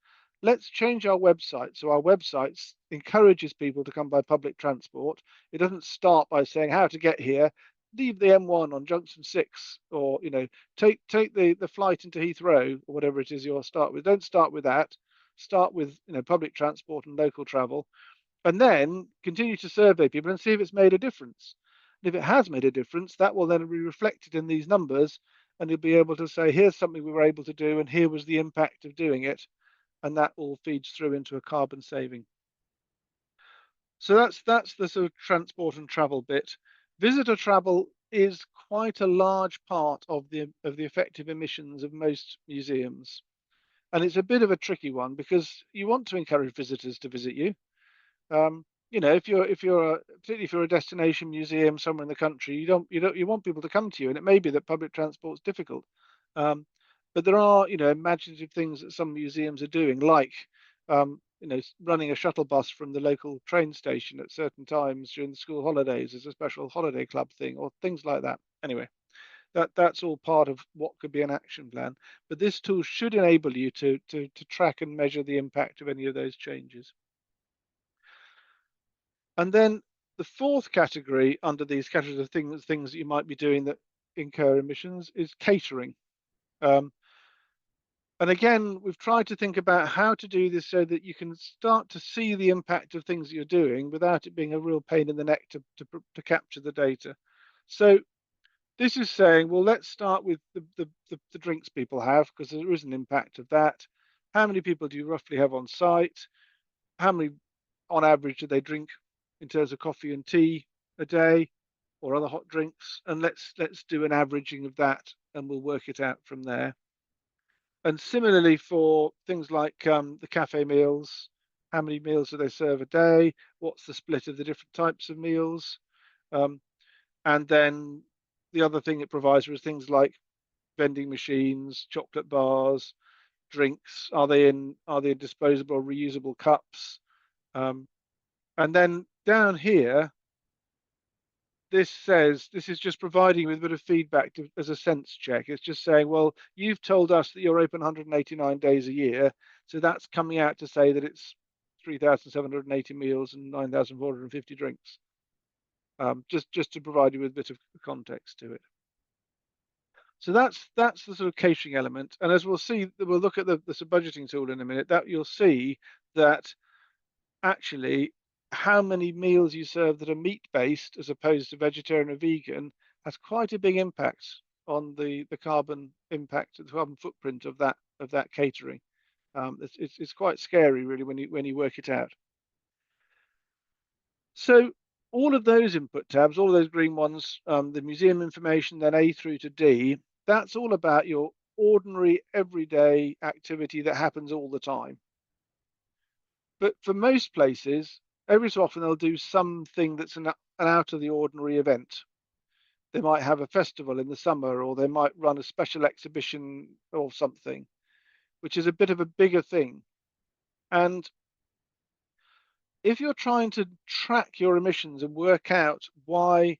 Let's change our website. So our website encourages people to come by public transport. It doesn't start by saying how to get here. Leave the M1 on junction 6, or take the flight into Heathrow, or whatever it is you'll start with. Don't start with that. Start with public transport and local travel, and then continue to survey people and see if it's made a difference. And if it has made a difference, that will then be reflected in these numbers, and you'll be able to say, here's something we were able to do, and here was the impact of doing it. And that all feeds through into a carbon saving. So that's the sort of transport and travel bit. Visitor travel is quite a large part of the effective emissions of most museums. And it's a bit of a tricky one, because you want to encourage visitors to visit you. Particularly if you're a destination museum somewhere in the country, you want people to come to you, and it may be that public transport's difficult. But there are imaginative things that some museums are doing, like running a shuttle bus from the local train station at certain times during the school holidays as a special holiday club thing, or things like that. Anyway, that's all part of what could be an action plan. But this tool should enable you to track and measure the impact of any of those changes. And then the fourth category under these categories of things that you might be doing that incur emissions is catering. And again, we've tried to think about how to do this so that you can start to see the impact of things that you're doing without it being a real pain in the neck to capture the data. So this is saying, well, let's start with the drinks people have, because there is an impact of that. How many people do you roughly have on site? How many, on average, do they drink in terms of coffee and tea a day or other hot drinks? And let's do an averaging of that, and we'll work it out from there. And similarly for things like the cafe meals, how many meals do they serve a day? What's the split of the different types of meals? Um, and then the other thing it provides is things like vending machines, chocolate bars, drinks. Are they disposable or reusable cups? Um, and then down here, this says this is just providing with a bit of feedback as a sense check. It's just saying, well, you've told us that you're open 189 days a year, so that's coming out to say that it's 3,780 meals and 9,450 drinks. Just to provide you with a bit of context to it. So that's the sort of catering element. And as we'll see, we'll look at the budgeting tool in a minute. That you'll see that actually how many meals you serve that are meat based as opposed to vegetarian or vegan has quite a big impact on the carbon impact, the carbon footprint of that catering. It's quite scary really when you work it out. So all of those input tabs, all of those green ones, the museum information, then A through to D, that's all about your ordinary everyday activity that happens all the time. But for most places, every so often they'll do something that's an out of the ordinary event. They might have a festival in the summer, or they might run a special exhibition or something, which is a bit of a bigger thing. And if you're trying to track your emissions and work out why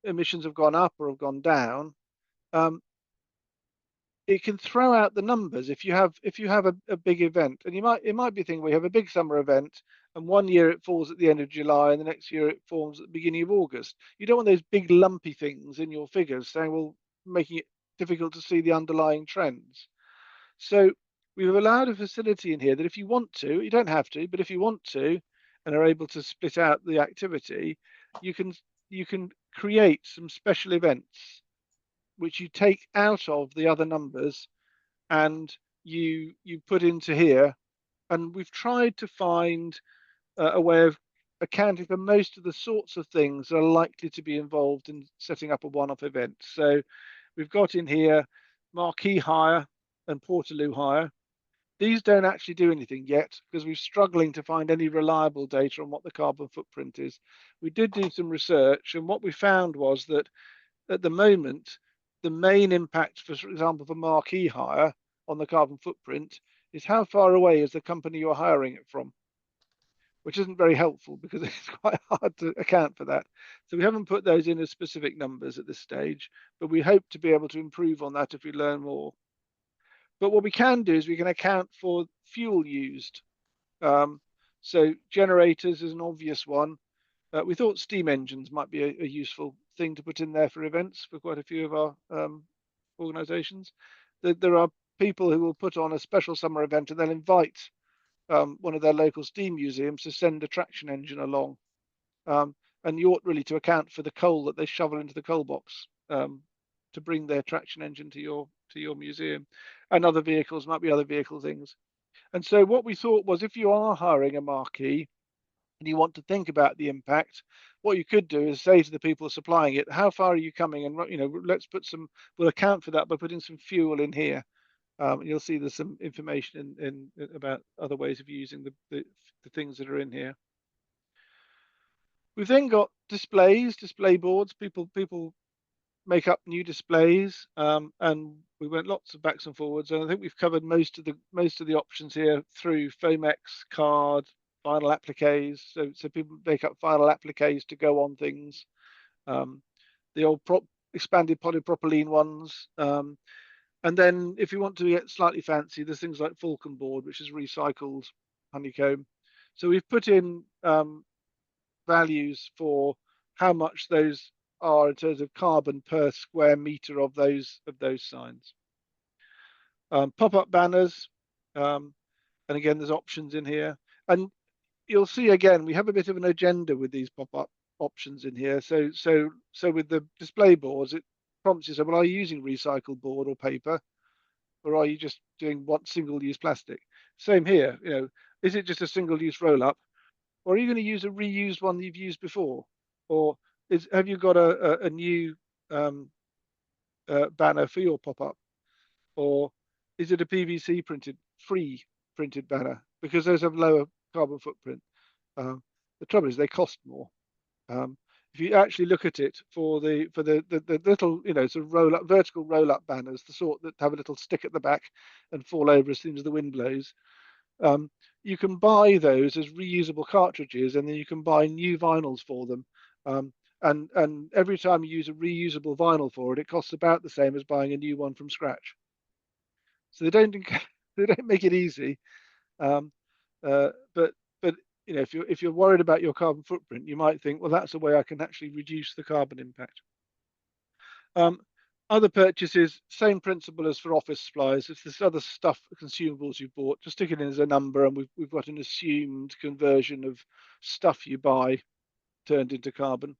emissions have gone up or have gone down, um, it can throw out the numbers if you have a big event. And it might be thinking we have a big summer event, and one year it falls at the end of July, and the next year it falls at the beginning of August. You don't want those big lumpy things in your figures saying, well, making it difficult to see the underlying trends. So we've allowed a facility in here that if you want to, you don't have to, but if you want to, and are able to split out the activity, you can create some special events which you take out of the other numbers and you put into here. And we've tried to find a way of accounting for most of the sorts of things that are likely to be involved in setting up a one-off event. So we've got in here marquee hire and portaloo hire. These don't actually do anything yet because we're struggling to find any reliable data on what the carbon footprint is. We did do some research, and what we found was that at the moment, the main impact, for example, for marquee hire on the carbon footprint is how far away is the company you're hiring it from, which isn't very helpful because it's quite hard to account for that. So we haven't put those in as specific numbers at this stage, but we hope to be able to improve on that if we learn more. But what we can do is we can account for fuel used. So generators is an obvious one. We thought steam engines might be a useful thing to put in there for events for quite a few of our organisations. There are people who will put on a special summer event and they'll invite one of their local steam museums to send a traction engine along. And you ought really to account for the coal that they shovel into the coal box to bring their traction engine to your museum. And other vehicles might be other vehicle things. And so what we thought was if you are hiring a marquee, and you want to think about the impact, what you could do is say to the people supplying it, how far are you coming? And let's put we'll account for that by putting some fuel in here. You'll see there's some information in about other ways of using the things that are in here. We've then got display boards. People make up new displays, and we went lots of backs and forwards. And I think we've covered most of the options here through Fomex, card, vinyl appliques. So people make up vinyl appliques to go on things. The old expanded polypropylene ones. And then if you want to get slightly fancy, there's things like Falcon board, which is recycled honeycomb. So we've put in values for how much those are in terms of carbon per square meter of those signs. Pop-up banners, and again, there's options in here. And you'll see again, we have a bit of an agenda with these pop-up options in here. So with the display boards, it prompts you, so well, are you using recycled board or paper, or are you just doing one single-use plastic? Same here, is it just a single-use roll-up, or are you going to use a reused one that you've used before, or have you got a new banner for your pop-up, or is it a PVC free printed banner, because those have lower carbon footprint? The trouble is they cost more. If you actually look at it for the little, sort of vertical roll up banners, the sort that have a little stick at the back and fall over as soon as the wind blows, you can buy those as reusable cartridges, and then you can buy new vinyls for them. And every time you use a reusable vinyl for it, it costs about the same as buying a new one from scratch. So they don't they don't make it easy. But if you're worried about your carbon footprint, you might think, well, that's a way I can actually reduce the carbon impact. Other purchases, same principle as for office supplies. If there's other stuff, consumables you've bought, just stick it in as a number, and we've got an assumed conversion of stuff you buy turned into carbon.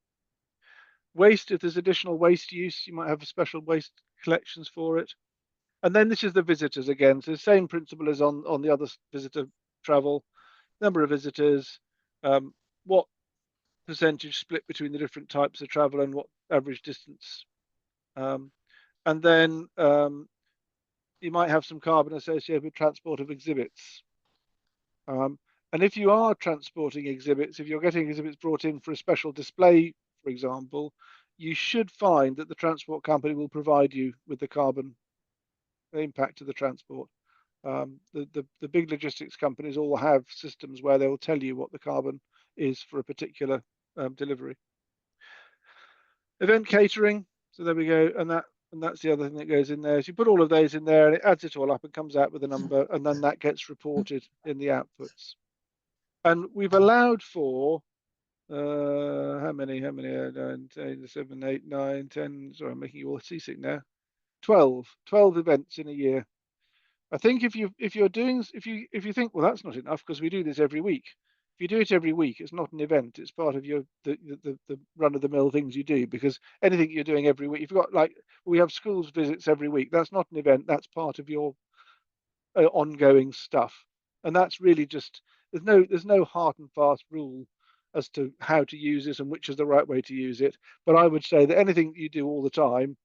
Waste, if there's additional waste use, you might have special waste collections for it. And then this is the visitors again. So the same principle as on the other visitor travel. Number of visitors, what percentage split between the different types of travel, and what average distance. And then you might have some carbon associated with transport of exhibits. And if you are transporting exhibits, if you're getting exhibits brought in for a special display, for example, you should find that the transport company will provide you with the carbon impact of the transport. The big logistics companies all have systems where they will tell you what the carbon is for a particular delivery. Event catering, so there we go, and that's the other thing that goes in there. So you put all of those in there, and it adds it all up and comes out with a number, and then that gets reported in the outputs. And we've allowed for how many 9, 10, 7, 8, 9, 10, sorry, I'm making you all seasick now. 12 events in a year. I think if you think, well, that's not enough because we do this every week. If you do it every week, it's not an event. It's part of the run of the mill things you do, because anything you're doing every week, if you've got, like, we have schools visits every week, that's not an event. That's part of your ongoing stuff. And that's really just, there's no hard and fast rule as to how to use it and which is the right way to use it. But I would say that anything you do all the time,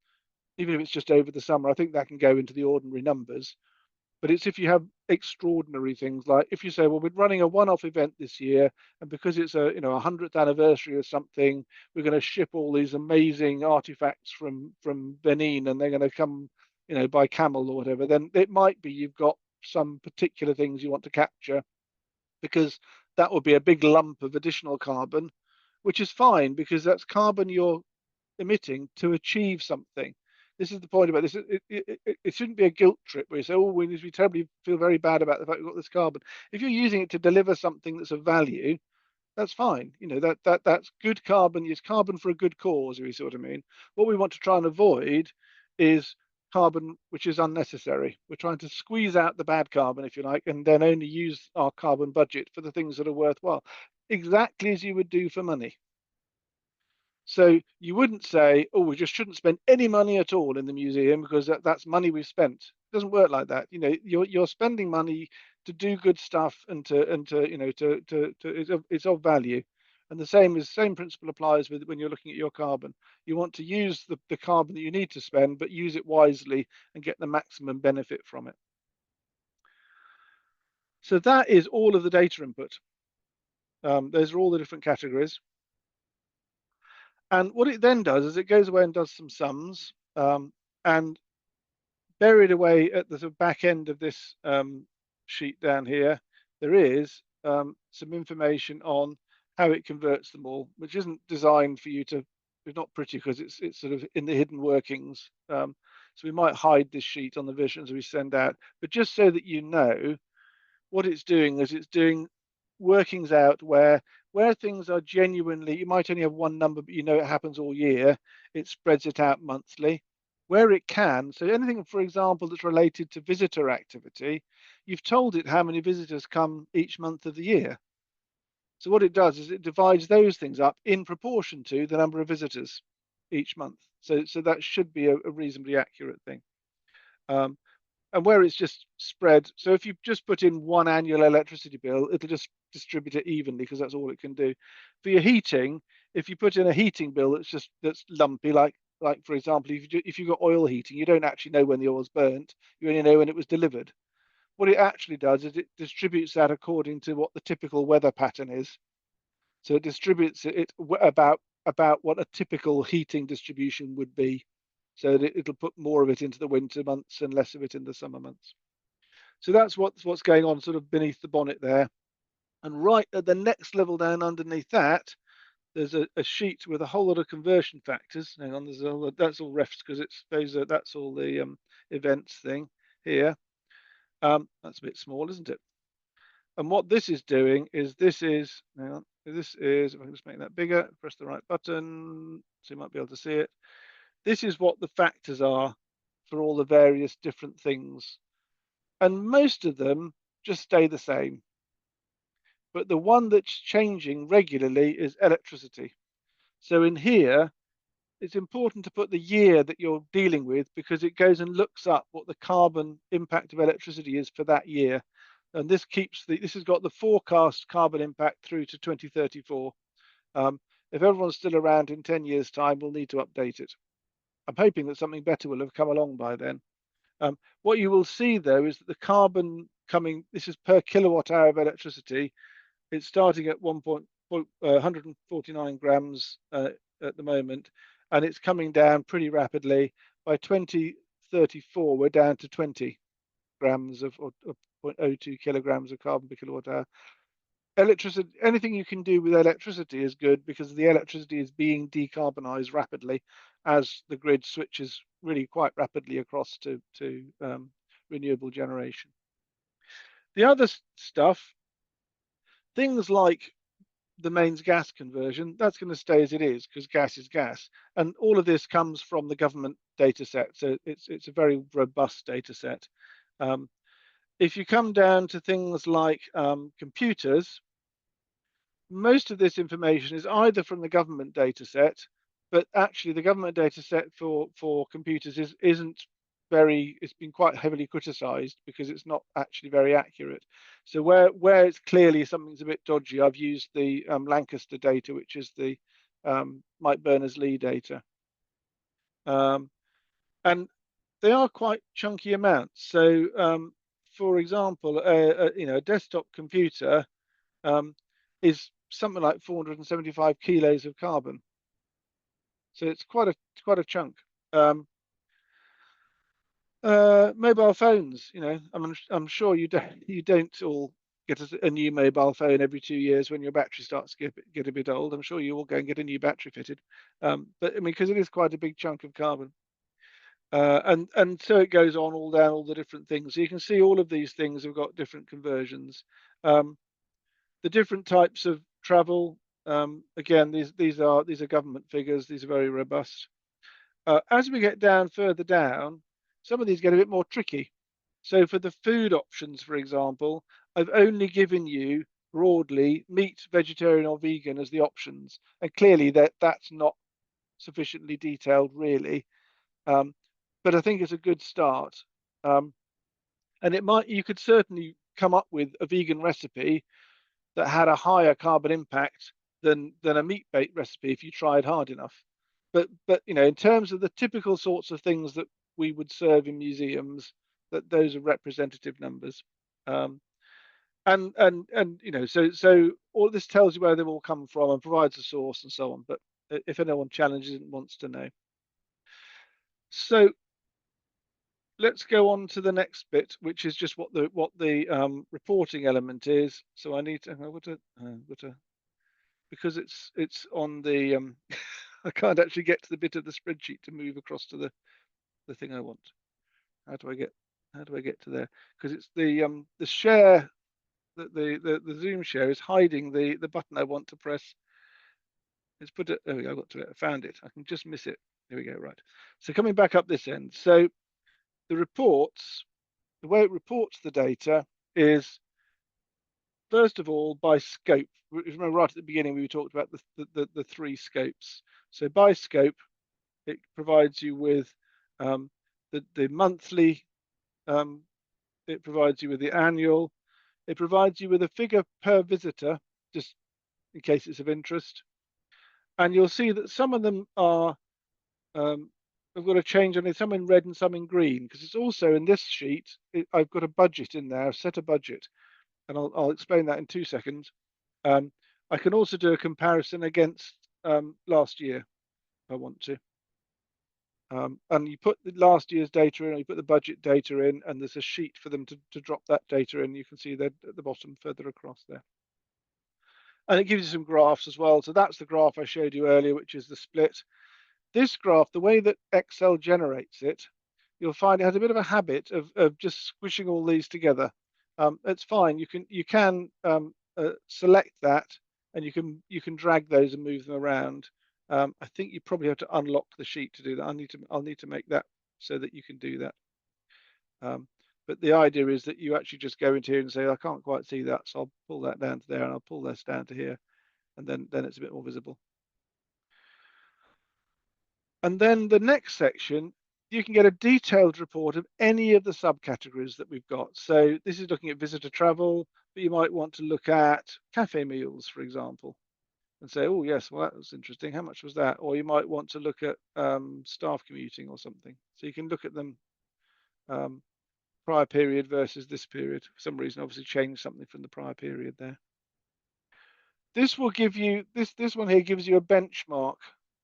even if it's just over the summer, I think that can go into the ordinary numbers. But it's if you have extraordinary things, like if you say, well, we're running a one-off event this year, and because it's a 100th anniversary or something, we're going to ship all these amazing artifacts from Benin, and they're going to come by camel or whatever. Then it might be you've got some particular things you want to capture, because that would be a big lump of additional carbon, which is fine because that's carbon you're emitting to achieve something. This is the point about this. It shouldn't be a guilt trip where you say, oh, we terribly feel very bad about the fact we've got this carbon. If you're using it to deliver something that's of value, that's fine. That's good carbon. It's carbon for a good cause, if you see what I mean. What we want to try and avoid is carbon which is unnecessary. We're trying to squeeze out the bad carbon, if you like, and then only use our carbon budget for the things that are worthwhile, exactly as you would do for money. So you wouldn't say, oh, we just shouldn't spend any money at all in the museum because that's money we've spent. It doesn't work like that. You're spending money to do good stuff and it's of value. And the same principle applies when you're looking at your carbon. You want to use the carbon that you need to spend, but use it wisely and get the maximum benefit from it. So that is all of the data input. Those are all the different categories. And what it then does is it goes away and does some sums, and buried away at the sort of back end of this sheet down here, there is some information on how it converts them all, which isn't designed for you to, it's not pretty because it's sort of in the hidden workings. So we might hide this sheet on the versions we send out, but just so that you know what it's doing is it's doing workings out where things are genuinely, you might only have one number, but it happens all year. It spreads it out monthly. where it can. So anything, for example, that's related to visitor activity, you've told it how many visitors come each month of the year. So what it does is it divides those things up in proportion to the number of visitors each month. So that should be a reasonably accurate thing. Um, and where it's just spread, so if you just put in one annual electricity bill, it'll just distribute it evenly because that's all it can do. For your heating, if you put in a heating bill that's lumpy, like for example, if you've got oil heating, you don't actually know when the oil's burnt, you only know when it was delivered. What it actually does is it distributes that according to what the typical weather pattern is. So it distributes it about what a typical heating distribution would be. So that it'll put more of it into the winter months and less of it in the summer months. So that's what's going on sort of beneath the bonnet there. And right at the next level down underneath that, there's a sheet with a whole lot of conversion factors. Hang on, that's all refs because that's all the events thing here. That's a bit small, isn't it? And what this is doing is hang on, this is, if I can just make that bigger, press the right button, so you might be able to see it. This is what the factors are for all the various different things. And most of them just stay the same. But the one that's changing regularly is electricity. So in here, it's important to put the year that you're dealing with because it goes and looks up what the carbon impact of electricity is for that year. And this has got the forecast carbon impact through to 2034. If everyone's still around in 10 years' time, we'll need to update it. I'm hoping that something better will have come along by then. What you will see, though, is that the carbon coming, this is per kilowatt hour of electricity. It's starting at 149 grams at the moment, and it's coming down pretty rapidly. By 2034, we're down to 20 grams or 0.02 kilograms of carbon per kilowatt hour. Electricity, anything you can do with electricity is good because the electricity is being decarbonized rapidly as the grid switches really quite rapidly across to renewable generation. The other stuff, things like the mains gas conversion, that's going to stay as it is because gas is gas. And all of this comes from the government data set. So it's a very robust data set. If you come down to things like computers, most of this information is either from the government data set, but actually the government data set for computers isn't very, it's been quite heavily criticized because it's not actually very accurate. So where it's clearly something's a bit dodgy, I've used the Lancaster data, which is the Mike Berners-Lee data. And they are quite chunky amounts. So for example, a desktop computer is something like 475 kilos of carbon. So it's quite a chunk. Mobile phones, I'm sure you don't all get a new mobile phone every 2 years when your battery starts to get a bit old. I'm sure you will go and get a new battery fitted. But I mean, because it is quite a big chunk of carbon. And so it goes on all down all the different things. So you can see all of these things have got different conversions. The different types of travel, again, these are government figures. These are very robust. As we get down further down, some of these get a bit more tricky. So for the food options, for example, I've only given you broadly meat, vegetarian or vegan as the options. And clearly that's not sufficiently detailed really. But I think it's a good start. And you could certainly come up with a vegan recipe that had a higher carbon impact than a meat-based recipe if you tried hard enough. But in terms of the typical sorts of things that we would serve in museums, that those are representative numbers. So all this tells you where they've all come from and provides a source and so on. But if anyone challenges it and wants to know. So let's go on to the next bit, which is just what the reporting element is. So I need to, because it's on the I can't actually get to the bit of the spreadsheet to move across to the thing I want. How do I get to there? Because it's the share, the Zoom share is hiding the button I want to press. Let's put it. There we go. I got to it. I found it. I can just miss it. Here we go, right. So coming back up this end. So the reports, the way it reports the data is, first of all, by scope. Remember right at the beginning we talked about the three scopes. So by scope, it provides you with the monthly, it provides you with the annual, it provides you with a figure per visitor, just in case it's of interest. And you'll see that some of them are, I've got to change on it, some in red and some in green, because it's also in this sheet, I've got a budget in there, I've set a budget, and I'll explain that in 2 seconds. I can also do a comparison against last year if I want to. And you put the last year's data in, or you put the budget data in, and there's a sheet for them to drop that data in. You can see that at the bottom further across there. And it gives you some graphs as well. So that's the graph I showed you earlier, which is the split. This graph, the way that Excel generates it, you'll find it has a bit of a habit of just squishing all these together. It's fine. You can select that, and you can drag those and move them around. I think you probably have to unlock the sheet to do that. I'll need to make that so that you can do that. But the idea is that you actually just go into here and say, I can't quite see that, so I'll pull that down to there, and I'll pull this down to here, and then it's a bit more visible. And then the next section, you can get a detailed report of any of the subcategories that we've got. So this is looking at visitor travel, but you might want to look at cafe meals, for example, and say, oh yes, well, that was interesting. How much was that? Or you might want to look at staff commuting or something. So you can look at them prior period versus this period. For some reason, obviously change something from the prior period there. This will give you, this one here gives you a benchmark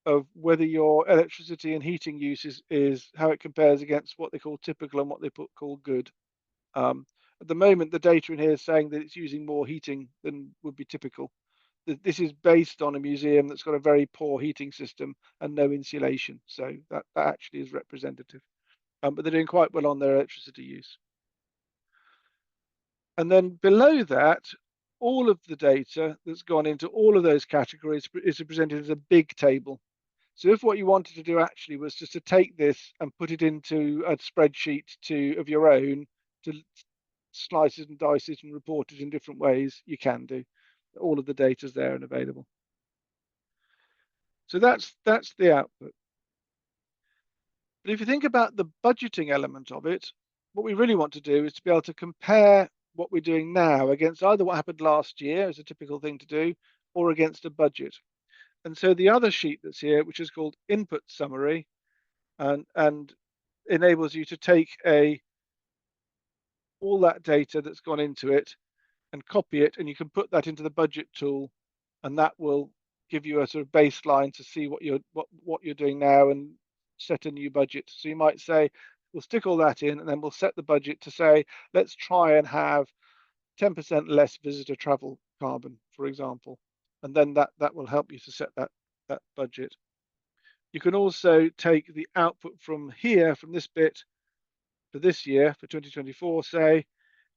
of whether your electricity and heating use is how it compares against what they call typical and what they call good. At the moment, the data in here is saying that it's using more heating than would be typical. This is based on a museum that's got a very poor heating system and no insulation. So that actually is representative. But they're doing quite well on their electricity use. And then below that, all of the data that's gone into all of those categories is presented as a big table. So if what you wanted to do actually was just to take this and put it into a spreadsheet of your own, to slice it and dice it and report it in different ways, you can do. All of the data is there and available. So that's the output. But if you think about the budgeting element of it, what we really want to do is to be able to compare what we're doing now against either what happened last year, as a typical thing to do, or against a budget. And so the other sheet that's here, which is called input summary, and enables you to take all that data that's gone into it and copy it, and you can put that into the budget tool, and that will give you a sort of baseline to see what you're doing now and set a new budget. So you might say, we'll stick all that in, and then we'll set the budget to say, let's try and have 10% less visitor travel carbon, for example. And then that will help you to set that budget. You can also take the output from here, from this bit, for this year, for 2024, say,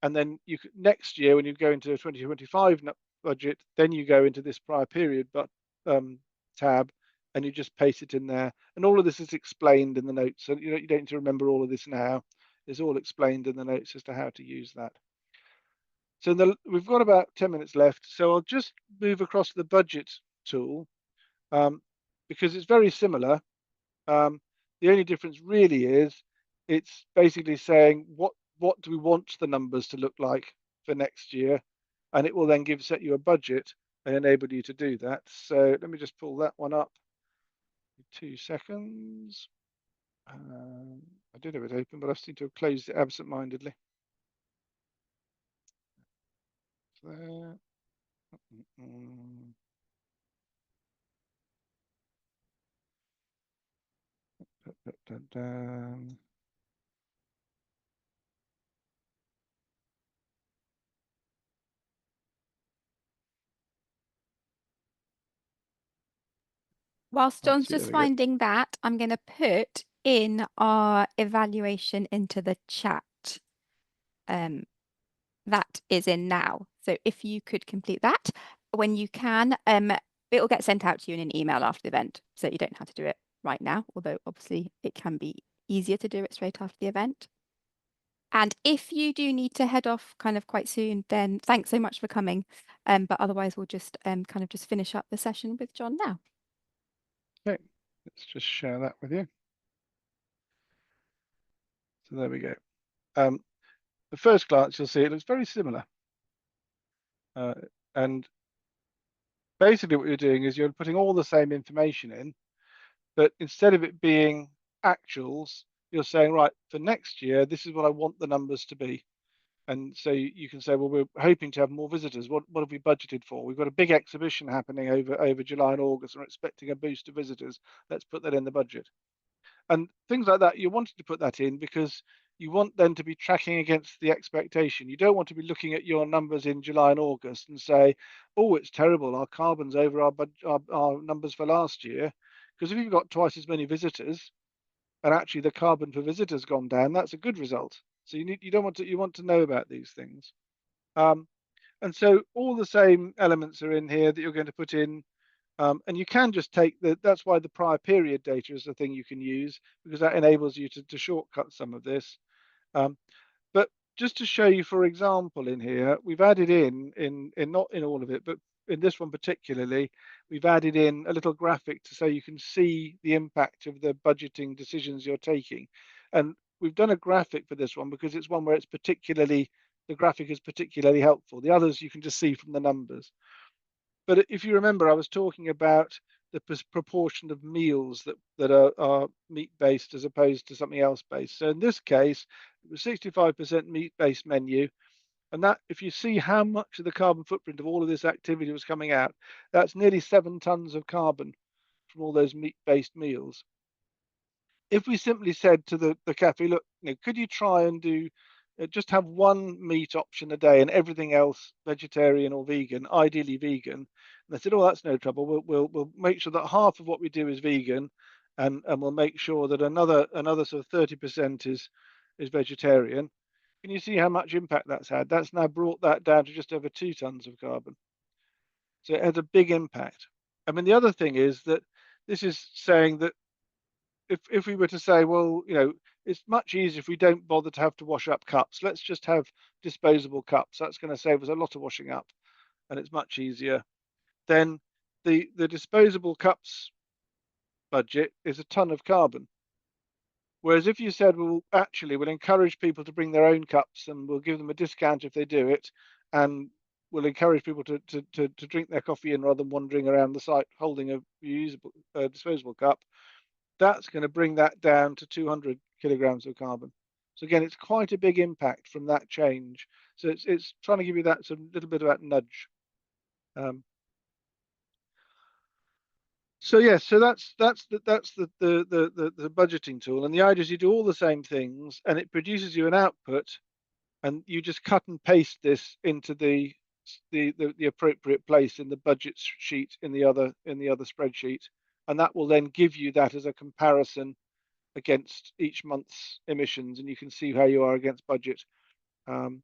and then you could, next year when you go into a 2025 budget, then you go into this prior period tab, and you just paste it in there. And all of this is explained in the notes, so you don't need to remember all of this now. It's all explained in the notes as to how to use that. So we've got about 10 minutes left, so I'll just move across to the budget tool, because it's very similar. The only difference really is it's basically saying what do we want the numbers to look like for next year, and it will then set you a budget and enable you to do that. So let me just pull that one up. 2 seconds. I did have it open, but I seem to have closed it absent-mindedly. There. Whilst John's just finding that, I'm going to put in our evaluation into the chat. That is in now. So if you could complete that when you can, it will get sent out to you in an email after the event, so you don't have to do it right now, although obviously it can be easier to do it straight after the event. And if you do need to head off kind of quite soon, then thanks so much for coming. But otherwise, we'll just kind of just finish up the session with John now. Okay, let's just share that with you. So there we go. At first glance, you'll see it looks very similar. And basically what you're doing is you're putting all the same information in, but instead of it being actuals, you're saying, right, for next year, this is what I want the numbers to be. And so you can say, well, we're hoping to have more visitors. What have we budgeted for? We've got a big exhibition happening over July and August. And we're expecting a boost of visitors. Let's put that in the budget. And things like that, you wanted to put that in because you want them to be tracking against the expectation. You don't want to be looking at your numbers in July and August and say, oh, it's terrible. Our carbon's over our numbers for last year. Because if you've got twice as many visitors and actually the carbon per visitor has gone down, that's a good result. So you want to know about these things. And so all the same elements are in here that you're going to put in. And you can just take that's why the prior period data is the thing you can use, because that enables you to shortcut some of this. But just to show you, for example, in here, we've added in not in all of it, but in this one particularly, we've added in a little graphic to say you can see the impact of the budgeting decisions you're taking. And we've done a graphic for this one because it's one where it's particularly, the graphic is particularly helpful. The others you can just see from the numbers. But if you remember, I was talking about the proportion of meals that are meat-based as opposed to something else based. So in this case, it was 65% meat-based menu. And that, if you see how much of the carbon footprint of all of this activity was coming out, that's nearly 7 tons of carbon from all those meat-based meals. If we simply said to the cafe, look, could you try and do just have one meat option a day and everything else vegetarian or vegan, ideally vegan. And they said, oh, that's no trouble. We'll make sure that half of what we do is vegan, and we'll make sure that another sort of 30% is vegetarian. Can you see how much impact that's had? That's now brought that down to just over 2 tons of carbon. So it has a big impact. I mean, the other thing is that this is saying that if we were to say, well, it's much easier if we don't bother to have to wash up cups. Let's just have disposable cups. That's going to save us a lot of washing up, and it's much easier. Then the disposable cups budget is a ton of carbon. Whereas if you said, well, actually, we'll encourage people to bring their own cups and we'll give them a discount if they do it, and we'll encourage people to drink their coffee in rather than wandering around the site holding a reusable disposable cup, that's going to bring that down to 200 kilograms of carbon. So again, it's quite a big impact from that change. So it's trying to give you that sort of little bit of that nudge. So yes, so that's the budgeting tool, and the idea is you do all the same things, and it produces you an output, and you just cut and paste this into the appropriate place in the budget sheet in the other spreadsheet, and that will then give you that as a comparison against each month's emissions, and you can see how you are against budget. And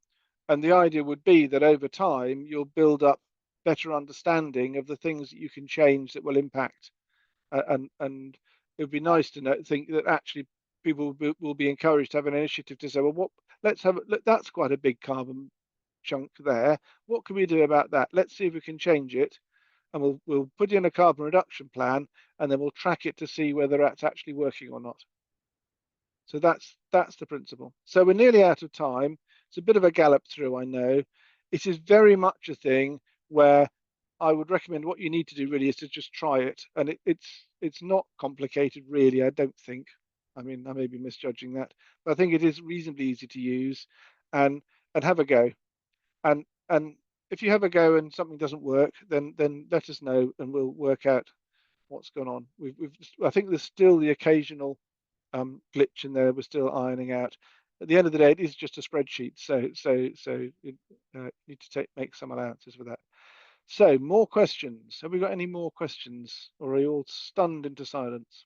the idea would be that over time you'll build up better understanding of the things that you can change that will impact. And it would be nice to think that actually people will be encouraged to have an initiative to say, well, that's quite a big carbon chunk there. What can we do about that? Let's see if we can change it, and we'll put in a carbon reduction plan, and then we'll track it to see whether that's actually working or not. So that's the principle. So we're nearly out of time. It's a bit of a gallop through, I know. It is very much a thing where I would recommend what you need to do really is to just try it. And it's not complicated really, I don't think. I mean, I may be misjudging that, but I think it is reasonably easy to use, and have a go. And if you have a go and something doesn't work, then let us know and we'll work out what's going on. I think there's still the occasional glitch in there we're still ironing out. At the end of the day, it is just a spreadsheet, so you need to make some allowances for that. So more questions. Have we got any more questions, or are you all stunned into silence?